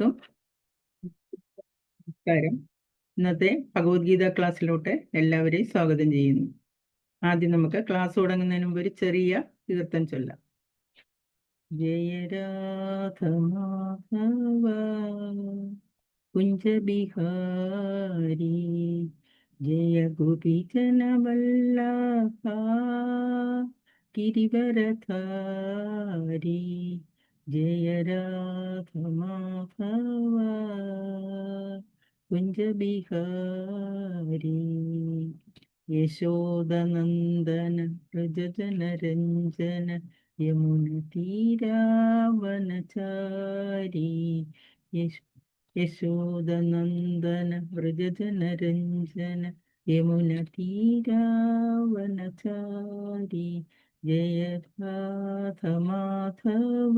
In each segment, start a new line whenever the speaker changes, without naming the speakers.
നമസ്കാരം. ഇന്നത്തെ ഭഗവത്ഗീത ക്ലാസ്സിലോട്ട് എല്ലാവരെയും സ്വാഗതം ചെയ്യുന്നു. ആദ്യം നമുക്ക് ക്ലാസ് തുടങ്ങുന്നതിന് മുമ്പ് ഒരു ചെറിയ കീർത്തൻ ചൊല്ലാം. ജയരാധ മാധവ കുഞ്ചബിഹാരി ജയ ഗോപീജനവല്ലഭ ഗിരിവരധാരി ജയ രാധ മാധവ കുഞ്ചബിഹാരി യശോദനന്ദന വ്രജജനരഞ്ജന യമുന തീരാവനചാരി യശോദനന്ദന വ്രജജനരഞ്ജന യമുന തീരാവനചാരി ജയ രാധ മാധവ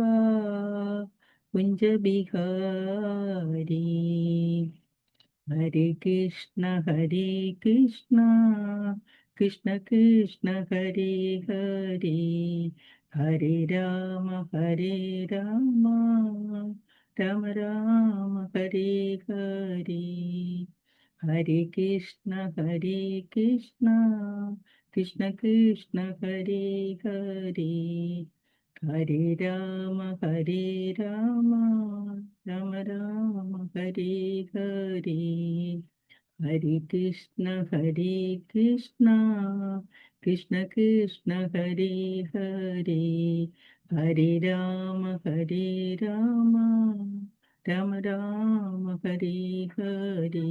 കുഞ്ചബിഹാരി ഹരേ കൃഷ്ണ കൃഷ്ണ കൃഷ്ണ ഹരേ ഹരേ ഹരേ രാമ രാമ രാമ ഹരേ ഹരേ ഹരേ കൃഷ്ണ കൃഷ്ണ കൃഷ്ണ ഹരേ ഹരേ ഹരേ രാമ രാമ രാമ ഹരേ ഹരേ ഹരേ കൃഷ്ണ കൃഷ്ണ കൃഷ്ണ ഹരേ ഹരേ ഹരേ രാമ രാമ രാമ ഹരേ ഹരേ.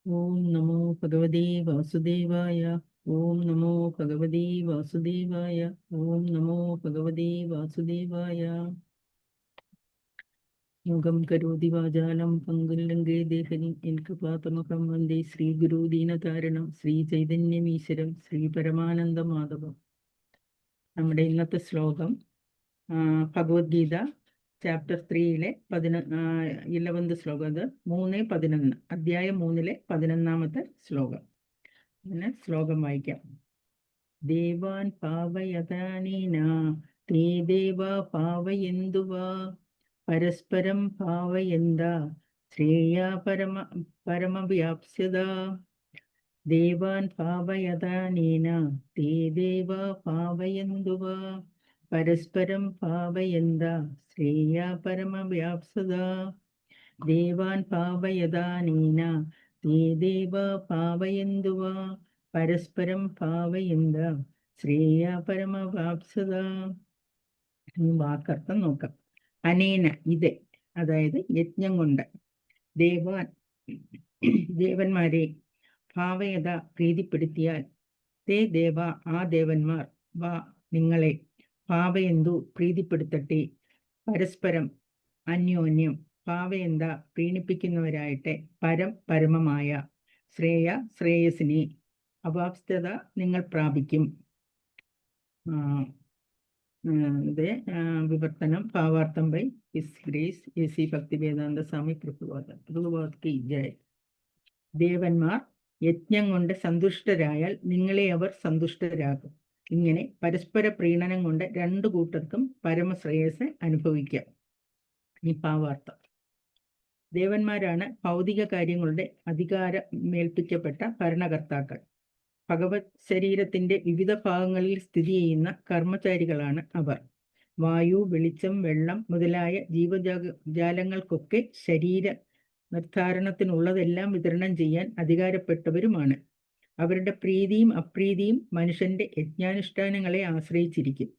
ഓം നമോ ഭഗവതേ വാസുദേവായ. ഓം നമോ ഭഗവതേ വാസുദേവായ. ഓം നമോ ഭഗവതേ വാസുദേവായ. മുഖം കരോതി വാചാലം പങ്കുല്ലംഘേ ദേഹനി കൃപാതമകം വന്ദേ ശ്രീ ഗുരു ദീനതാരണം ശ്രീ ചൈതന്യമീശ്വരം ശ്രീ പരമാനന്ദ മാധവം. നമ്മുടെ ഇന്നത്തെ ശ്ലോകം ഭഗവത്ഗീത ചാപ്റ്റർ 3-ലെ 11th ശ്ലോകം. അത് 3:11, അധ്യായം 3-ലെ 11ാമത്തെ ശ്ലോകം. അങ്ങനെ ശ്ലോകം വായിക്കാം. ദേവാൻ പാവയതാനീന തേ ദേവാ പാവയന്തുവാ പരസ്പരം പാവയന്ത ശ്രേയാ പരമവ്യാപ്സ്യത. ദേവാൻ പാവയതാനീന തേ ദേവാ പാവയന്തുവാ പരസ്പരം പാവയന്ത ശ്രേയാ പരമവ്യാപ്സ്യത. ദേവാൻ പാവയതാനീന തേ ദേവാ പാവയന്തുവാ പരസ്പരം പാവയന്ത ശ്രേയാ പരമവാപ്സ്യത. വാക്കർത്ഥം നോക്കാം. അനേന ഇത്, അതായത് യജ്ഞം കൊണ്ട്, ദേവന്മാരെ ഭാവയത പ്രീതിപ്പെടുത്തിയാൽ, തേ ദേവ ആ ദേവന്മാർ, വാ നിങ്ങളെ, ഭാവയന്തു പ്രീതിപ്പെടുത്തട്ടെ, പരസ്പരം അന്യോന്യം, ഭാവയന്ത പ്രീണിപ്പിക്കുന്നവരായിട്ട്, പരമമായ, ശ്രേയസിനെ, അവാപ്സ്യത നിങ്ങൾ പ്രാപിക്കും. വിവർത്തനം ഭാവാർത്ഥം by his grace A C. Bhaktivedanta Swami Prabhupad കി ജയ്. ദേവന്മാർ യജ്ഞം കൊണ്ട് സന്തുഷ്ടരായാൽ നിങ്ങളെ അവർ സന്തുഷ്ടരാകും. ഇങ്ങനെ പരസ്പര പ്രീണനം കൊണ്ട് രണ്ടു കൂട്ടർക്കും പരമശ്രേയസ് അനുഭവിക്കാം. ഈ ഭാവാർത്ഥം. ദേവന്മാരാണ് ഭൗതിക കാര്യങ്ങളുടെ അധികാരമേൽപ്പിക്കപ്പെട്ട ഭരണകർത്താക്കൾ. ഭഗവത് ശരീരത്തിന്റെ വിവിധ ഭാഗങ്ങളിൽ സ്ഥിതി ചെയ്യുന്ന കർമ്മചാരികളാണ് അവർ. വായു, വെളിച്ചം, വെള്ളം മുതലായ ജീവജാലങ്ങൾക്കൊക്കെ ശരീര നിർദ്ധാരണത്തിനുള്ളതെല്ലാം വിതരണം ചെയ്യാൻ അധികാരപ്പെട്ടവരുമാണ്. അവരുടെ പ്രീതിയും അപ്രീതിയും മനുഷ്യന്റെ യജ്ഞാനുഷ്ഠാനങ്ങളെ ആശ്രയിച്ചിരിക്കും.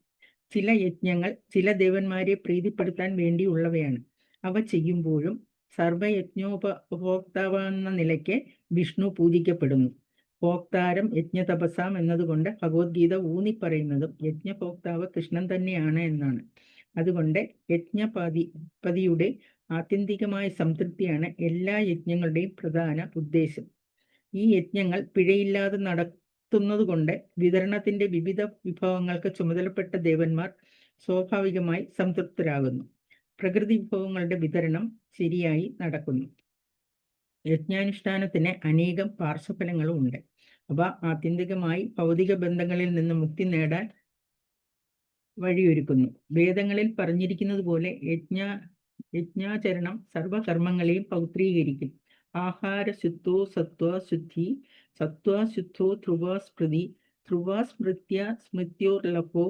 ചില യജ്ഞങ്ങൾ ചില ദേവന്മാരെ പ്രീതിപ്പെടുത്താൻ വേണ്ടിയുള്ളവയാണ്. അവ ചെയ്യുമ്പോഴും സർവയജ്ഞോപഭോക്താവെന്ന നിലയ്ക്ക് വിഷ്ണു പൂജിക്കപ്പെടുന്നു. ഭോക്താരം യജ്ഞതപസാം എന്നതുകൊണ്ട് ഭഗവത്ഗീത ഊന്നിപ്പറയുന്നതും യജ്ഞഭോക്താവ് കൃഷ്ണൻ തന്നെയാണ് എന്നാണ്. അതുകൊണ്ട് യജ്ഞപതിയുടെ ആത്യന്തികമായ സംതൃപ്തിയാണ് എല്ലാ യജ്ഞങ്ങളുടെയും പ്രധാന ഉദ്ദേശം. ഈ യജ്ഞങ്ങൾ പിഴയില്ലാതെ നടത്തുന്നതുകൊണ്ട് വിതരണത്തിന്റെ വിവിധ വിഭവങ്ങൾക്ക് ചുമതലപ്പെട്ട ദേവന്മാർ സ്വാഭാവികമായി സംതൃപ്തരാകുന്നു. പ്രകൃതി വിഭവങ്ങളുടെ വിതരണം ശരിയായി നടക്കുന്നു. യജ്ഞാനുഷ്ഠാനത്തിന് അനേകം പാർശ്വഫലങ്ങളും ഉണ്ട്. അവ ആത്യന്തികമായി ഭൗതിക ബന്ധങ്ങളിൽ നിന്ന് മുക്തി നേടാൻ വഴിയൊരുക്കുന്നു. വേദങ്ങളിൽ പറഞ്ഞിരിക്കുന്നത് പോലെ യജ്ഞാചരണം സർവകർമ്മങ്ങളെയും പൗത്രീകരിക്കും. ആഹാരശുദ്ധോ സത്വാശുദ്ധി, സത്വാശുദ്ധോ ധ്രുവാസ്മൃതി, ധ്രുവാസ്മൃത്യ സ്മൃത്യോർലഭോ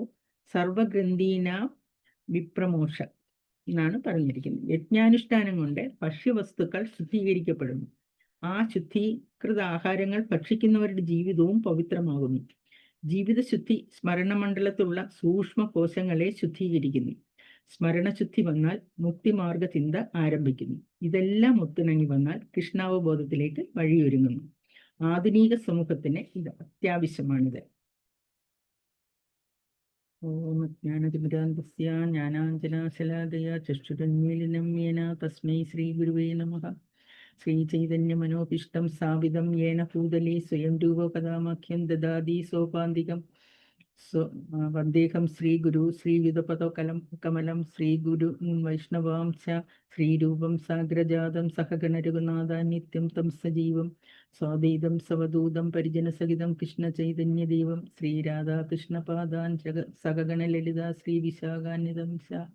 സർവഗ്രന്ഥീനാം വിപ്രമോഷ എന്നാണ് പറഞ്ഞിരിക്കുന്നത്. യജ്ഞാനുഷ്ഠാനം കൊണ്ട് ഭക്ഷ്യവസ്തുക്കൾ ശുദ്ധീകരിക്കപ്പെടുന്നു. ആ ശുദ്ധീകൃത ആഹാരങ്ങൾ ഭക്ഷിക്കുന്നവരുടെ ജീവിതവും പവിത്രമാകുന്നു. ജീവിതശുദ്ധി സ്മരണമണ്ഡലത്തിലുള്ള സൂക്ഷ്മ കോശങ്ങളെ ശുദ്ധീകരിക്കുന്നു. സ്മരണശുദ്ധി വന്നാൽ മുക്തിമാർഗ ചിന്ത ആരംഭിക്കുന്നു. ഇതെല്ലാം ഒത്തിണങ്ങി വന്നാൽ കൃഷ്ണാവബോധത്തിലേക്ക് വഴിയൊരുങ്ങുന്നു. ആധുനിക സമൂഹത്തിന് ഇത് അത്യാവശ്യമാണിത്. ഓം ജ്ഞാനതിമിരാന്തസ്യ ജ്ഞാനാഞ്ജനാശലാകയാ ചക്ഷുരുന്മീലിനം യേന തസ്മൈ ശ്രീ ഗുരുവേ നമഃ. ശ്രീചൈതന്യമനോഭീഷ്ടം സ്ഥാപിതം യേന ഭൂതലേ സ്വയം രൂപപദാമാഖ്യം ദദാതി സോപാന്തികം വന്ദേഹം ശ്രീഗുരു ശ്രീയുതപദകമലം ശ്രീഗുരു വൈഷ്ണവാം ച ശ്രീരൂപം സാഗ്രജാതം സഹഗണരഘുനാഥാൻ നിത്യം തം സജീവം സ്വാദൈതം സവദൂതം പരിജനസഹിതം കൃഷ്ണചൈതന്യദേവം ശ്രീരാധാകൃഷ്ണപാദാൻ സഹഗണലളിത ശ്രീവിശാഖാന്വിതം ച.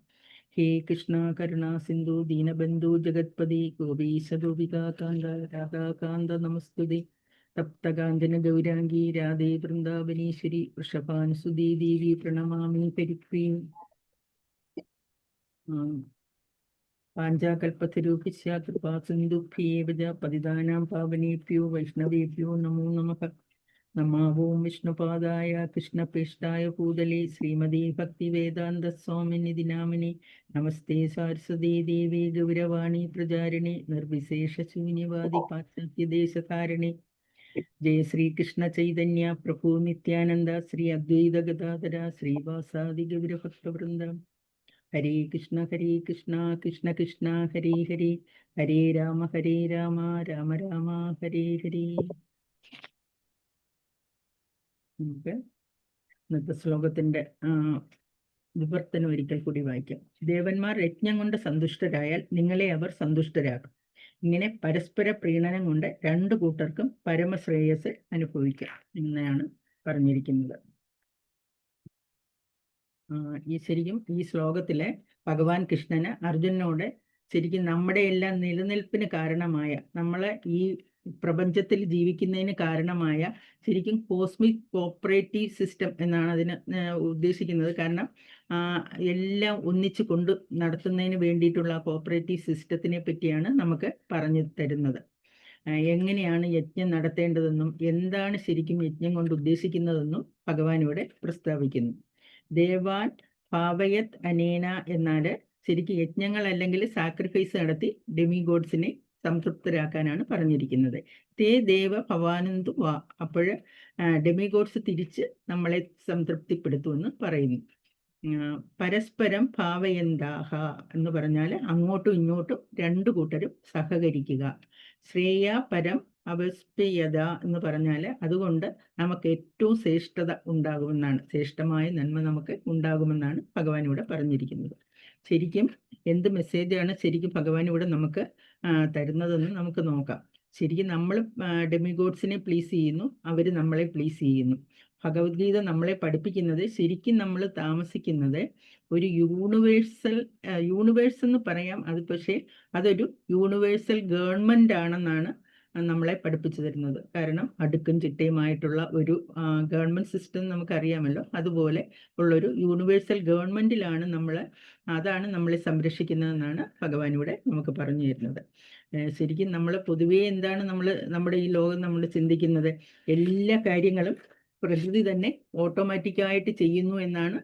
ഹേ കൃഷ്ണ കരുണാ സിന്ധു ദീനബന്ധു ജഗത്പതി ഗോപീശ ഗോപികാകാന്ത രാധാകാന്ത നമസ്തുതേ. തപ്തകാഞ്ചന ഗൗരാംഗീ രാധേ വൃന്ദാവനീശ്വരി വൃഷഭാനുസുതേ ദേവി പ്രണമാമി പരിപ്രീം. പാഞ്ചാകൽപതരുഭ്യശ്ച കൃപാ സിന്ധുഭ്യേവ ച പതിതാനാം പാവനേഭ്യോ വൈഷ്ണവേഭ്യോ നമോ നമഃ. നമാവോം വിഷ്ണുപാദായ കൃഷ്ണപേഷ്ഠായ ഭൂതലേ ശ്രീമതേ ഭക്തിവേദാന്ത സ്വാമിനിധി നാമിനി. നമസ്തേ സാരസ്വതേ ദേവേ ഗൗരവാണി പ്രചാരിണി നിർവിശേഷ ശൂന്യവാദി പാശ്ചാത്യദേശധാരിണി. ജയ ശ്രീകൃഷ്ണ ചൈതന്യ പ്രഭു നിത്യാനന്ദ ശ്രീ അദ്വൈത ഗദാധര ശ്രീവാസാദി ഗൗരഭക്തവൃന്ദ. ഹരേ കൃഷ്ണ കൃഷ്ണ കൃഷ്ണ ഹരേ ഹരേ, ഹരേ രാമ രാമ രാമ ഹരേ ഹരേ. നമുക്ക് ഇന്നത്തെ ശ്ലോകത്തിന്റെ വിവർത്തനം ഒരിക്കൽ കൂടി വായിക്കാം. ദേവന്മാർ യജ്ഞം കൊണ്ട് സന്തുഷ്ടരായാൽ നിങ്ങളെ അവർ സന്തുഷ്ടരാകും. ഇങ്ങനെ പരസ്പര പ്രീണനം കൊണ്ട് രണ്ടു കൂട്ടർക്കും പരമശ്രേയസ് അനുഭവിക്കാം എന്നാണ് പറഞ്ഞിരിക്കുന്നത്. ശരിക്കും ഈ ശ്ലോകത്തിലെ ഭഗവാൻ കൃഷ്ണന് അർജുനനോട് ശരിക്കും നമ്മുടെ എല്ലാം നിലനിൽപ്പിന് കാരണമായ, നമ്മളെ ഈ പ്രപഞ്ചത്തിൽ ജീവിക്കുന്നതിന് കാരണമായ ശരിക്കും കോസ്മിക് കോപ്പറേറ്റീവ് സിസ്റ്റം എന്നാണ് അതിന് ഉദ്ദേശിക്കുന്നത്. കാരണം എല്ലാം ഒന്നിച്ചു കൊണ്ട് നടത്തുന്നതിന് വേണ്ടിയിട്ടുള്ള കോപ്പറേറ്റീവ് സിസ്റ്റത്തിനെ പറ്റിയാണ് നമുക്ക് പറഞ്ഞു തരുന്നത്. എങ്ങനെയാണ് യജ്ഞം നടത്തേണ്ടതെന്നും എന്താണ് ശരിക്കും യജ്ഞം കൊണ്ട് ഉദ്ദേശിക്കുന്നതെന്നും ഭഗവാൻ ഇവിടെ പ്രസ്താവിക്കുന്നു. ദേവാൻ ഭാവയത് അനേന എന്നാൽ ശരിക്കും യജ്ഞങ്ങൾ അല്ലെങ്കിൽ സാക്രിഫൈസ് നടത്തി ഡെമിഗോഡ്സിനെ സംതൃപ്തരാക്കാനാണ് പറഞ്ഞിരിക്കുന്നത്. തേ ദേവ ഭവാനന്തു വാ, അപ്പോൾ ഡെമിഗോഡ്സ് തിരിച്ച് നമ്മളെ സംതൃപ്തിപ്പെടുത്തുമെന്ന് പറയുന്നു. പരസ്പരം ഭാവയന്താഹ എന്ന് പറഞ്ഞാൽ അങ്ങോട്ടും ഇങ്ങോട്ടും രണ്ടു കൂട്ടരും സഹകരിക്കുക. ശ്രേയ പരം അവസ്പയത എന്ന് പറഞ്ഞാൽ അതുകൊണ്ട് നമുക്ക് ഏറ്റവും ശ്രേഷ്ഠത ഉണ്ടാകുമെന്നാണ്, ശ്രേഷ്ഠമായ നന്മ നമുക്ക് ഉണ്ടാകുമെന്നാണ് ഭഗവാൻ ഇവിടെ പറഞ്ഞിരിക്കുന്നത്. ശരിക്കും എന്ത് മെസ്സേജാണ് ശരിക്കും ഭഗവാൻ ഇവിടെ നമുക്ക് തരുന്നതെന്ന് നമുക്ക് നോക്കാം. ശരിക്കും നമ്മൾ ഡെമിഗോഡ്സിനെ പ്ലീസ് ചെയ്യുന്നു, അവർ നമ്മളെ പ്ലീസ് ചെയ്യുന്നു. ഭഗവത്ഗീത നമ്മളെ പഠിപ്പിക്കുന്നത് ശരിക്കും നമ്മൾ താമസിക്കുന്നത് ഒരു യൂണിവേഴ്സ് എന്ന് പറയാം. അത് പക്ഷേ അതൊരു യൂണിവേഴ്സൽ ഗവൺമെന്റ് ആണെന്നാണ് നമ്മളെ പഠിപ്പിച്ചു തരുന്നത്. കാരണം അടുക്കും ചിട്ടയുമായിട്ടുള്ള ഒരു ഗവൺമെന്റ് സിസ്റ്റം നമുക്കറിയാമല്ലോ. അതുപോലെ ഉള്ളൊരു യൂണിവേഴ്സൽ ഗവൺമെന്റിലാണ് അതാണ് നമ്മളെ സംരക്ഷിക്കുന്നതെന്നാണ് ഭഗവാൻ ഇവിടെ നമുക്ക് പറഞ്ഞു തരുന്നത്. ശരിക്കും നമ്മൾ പൊതുവേ എന്താണ് നമ്മുടെ ഈ ലോകം നമ്മൾ ചിന്തിക്കുന്നത്, എല്ലാ കാര്യങ്ങളും പ്രകൃതി തന്നെ ഓട്ടോമാറ്റിക്കായിട്ട് ചെയ്യുന്നു എന്നാണ്.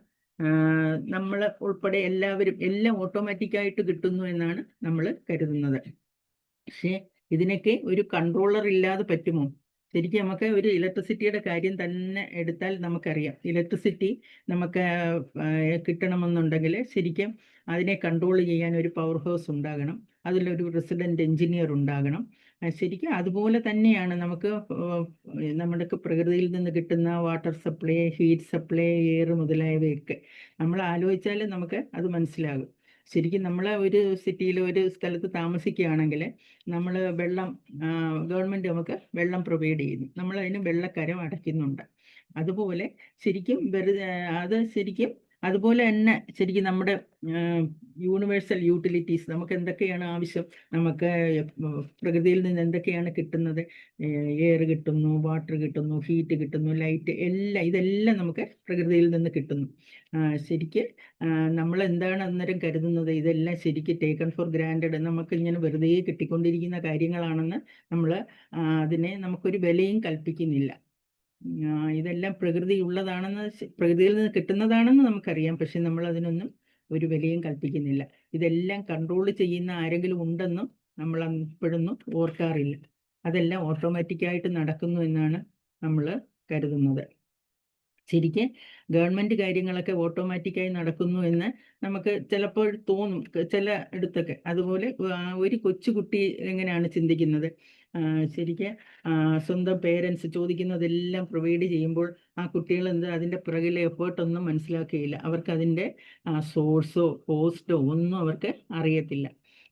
നമ്മൾ ഉൾപ്പെടെ എല്ലാവരും എല്ലാം ഓട്ടോമാറ്റിക്കായിട്ട് കിട്ടുന്നു എന്നാണ് നമ്മൾ കരുതുന്നത്. പക്ഷേ ഇതിനൊക്കെ ഒരു കൺട്രോളർ ഇല്ലാതെ പറ്റുമോ? ശരിക്കും നമുക്ക് ഒരു ഇലക്ട്രിസിറ്റിയുടെ കാര്യം തന്നെ എടുത്താൽ നമുക്കറിയാം. ഇലക്ട്രിസിറ്റി നമുക്ക് കിട്ടണമെന്നുണ്ടെങ്കിൽ ശരിക്കും അതിനെ കൺട്രോൾ ചെയ്യാൻ ഒരു പവർ ഹൗസ് ഉണ്ടാകണം, അതിലൊരു റെസിഡൻറ്റ് എഞ്ചിനീയർ ഉണ്ടാകണം. ശരിക്കും അതുപോലെ തന്നെയാണ് നമ്മുടെ പ്രകൃതിയിൽ നിന്ന് കിട്ടുന്ന water supply, heat supply, air മുതലായവയൊക്കെ നമ്മൾ ആലോചിച്ചാൽ നമുക്ക് അത് മനസ്സിലാകും. ശരിക്കും നമ്മൾ ഒരു സിറ്റിയിൽ ഒരു സ്ഥലത്ത് താമസിക്കുകയാണെങ്കിൽ നമ്മൾ ഗവൺമെൻറ് നമുക്ക് വെള്ളം പ്രൊവൈഡ് ചെയ്യുന്നു, നമ്മൾ അതിന് വെള്ളക്കരം അടയ്ക്കുന്നുണ്ട്. അതുപോലെ ശരിക്കും അത് ശരിക്കും അതുപോലെ തന്നെ ശരിക്കും നമ്മുടെ യൂണിവേഴ്സൽ യൂട്ടിലിറ്റീസ്, നമുക്ക് എന്തൊക്കെയാണ് ആവശ്യം, നമുക്ക് പ്രകൃതിയിൽ നിന്ന് എന്തൊക്കെയാണ് കിട്ടുന്നത്, എയർ കിട്ടുന്നു, വാട്ടർ കിട്ടുന്നു, ഹീറ്റ് കിട്ടുന്നു, ലൈറ്റ്, ഇതെല്ലാം നമുക്ക് പ്രകൃതിയിൽ നിന്ന് കിട്ടുന്നു. ശരിക്ക് നമ്മൾ എന്താണ് അന്നേരം കരുതുന്നത്, ഇതെല്ലാം ശരിക്ക് ടേക്കൺ ഫോർ ഗ്രാൻഡഡ്, നമുക്ക് ഇങ്ങനെ വെറുതെ കിട്ടിക്കൊണ്ടിരിക്കുന്ന കാര്യങ്ങളാണെന്ന് നമ്മൾ അതിനെ നമുക്കൊരു വിലയും കൽപ്പിക്കുന്നില്ല. ഇതെല്ലാം പ്രകൃതിയുള്ളതാണെന്ന്, പ്രകൃതിയിൽ നിന്ന് കിട്ടുന്നതാണെന്ന് നമുക്കറിയാം. പക്ഷെ നമ്മൾ അതിനൊന്നും ഒരു വിലയും കൽപ്പിക്കുന്നില്ല. ഇതെല്ലാം കൺട്രോൾ ചെയ്യുന്ന ആരെങ്കിലും ഉണ്ടെന്നും നമ്മൾ അപ്പോഴൊന്നും ഓർക്കാറില്ല. അതെല്ലാം ഓട്ടോമാറ്റിക്കായിട്ട് നടക്കുന്നു എന്നാണ് നമ്മൾ കരുതുന്നത്. ശരിക്ക് ഗവൺമെൻറ് കാര്യങ്ങളൊക്കെ ഓട്ടോമാറ്റിക്കായി നടക്കുന്നു എന്ന് നമുക്ക് ചിലപ്പോൾ തോന്നും, ചില ഇടത്തൊക്കെ. അതുപോലെ ഒരു കൊച്ചുകുട്ടി എങ്ങനെയാണ് ചിന്തിക്കുന്നത്, ശരിക്ക് സ്വന്തം പേരൻസ് ചോദിക്കുന്നതെല്ലാം പ്രൊവൈഡ് ചെയ്യുമ്പോൾ ആ കുട്ടികൾ അതിൻ്റെ പിറകിലെ എഫേർട്ടൊന്നും മനസ്സിലാക്കുകയില്ല. അവർക്ക് അതിൻ്റെ സോഴ്സോ കോസ്റ്റോ ഒന്നും അവർക്ക് അറിയത്തില്ല.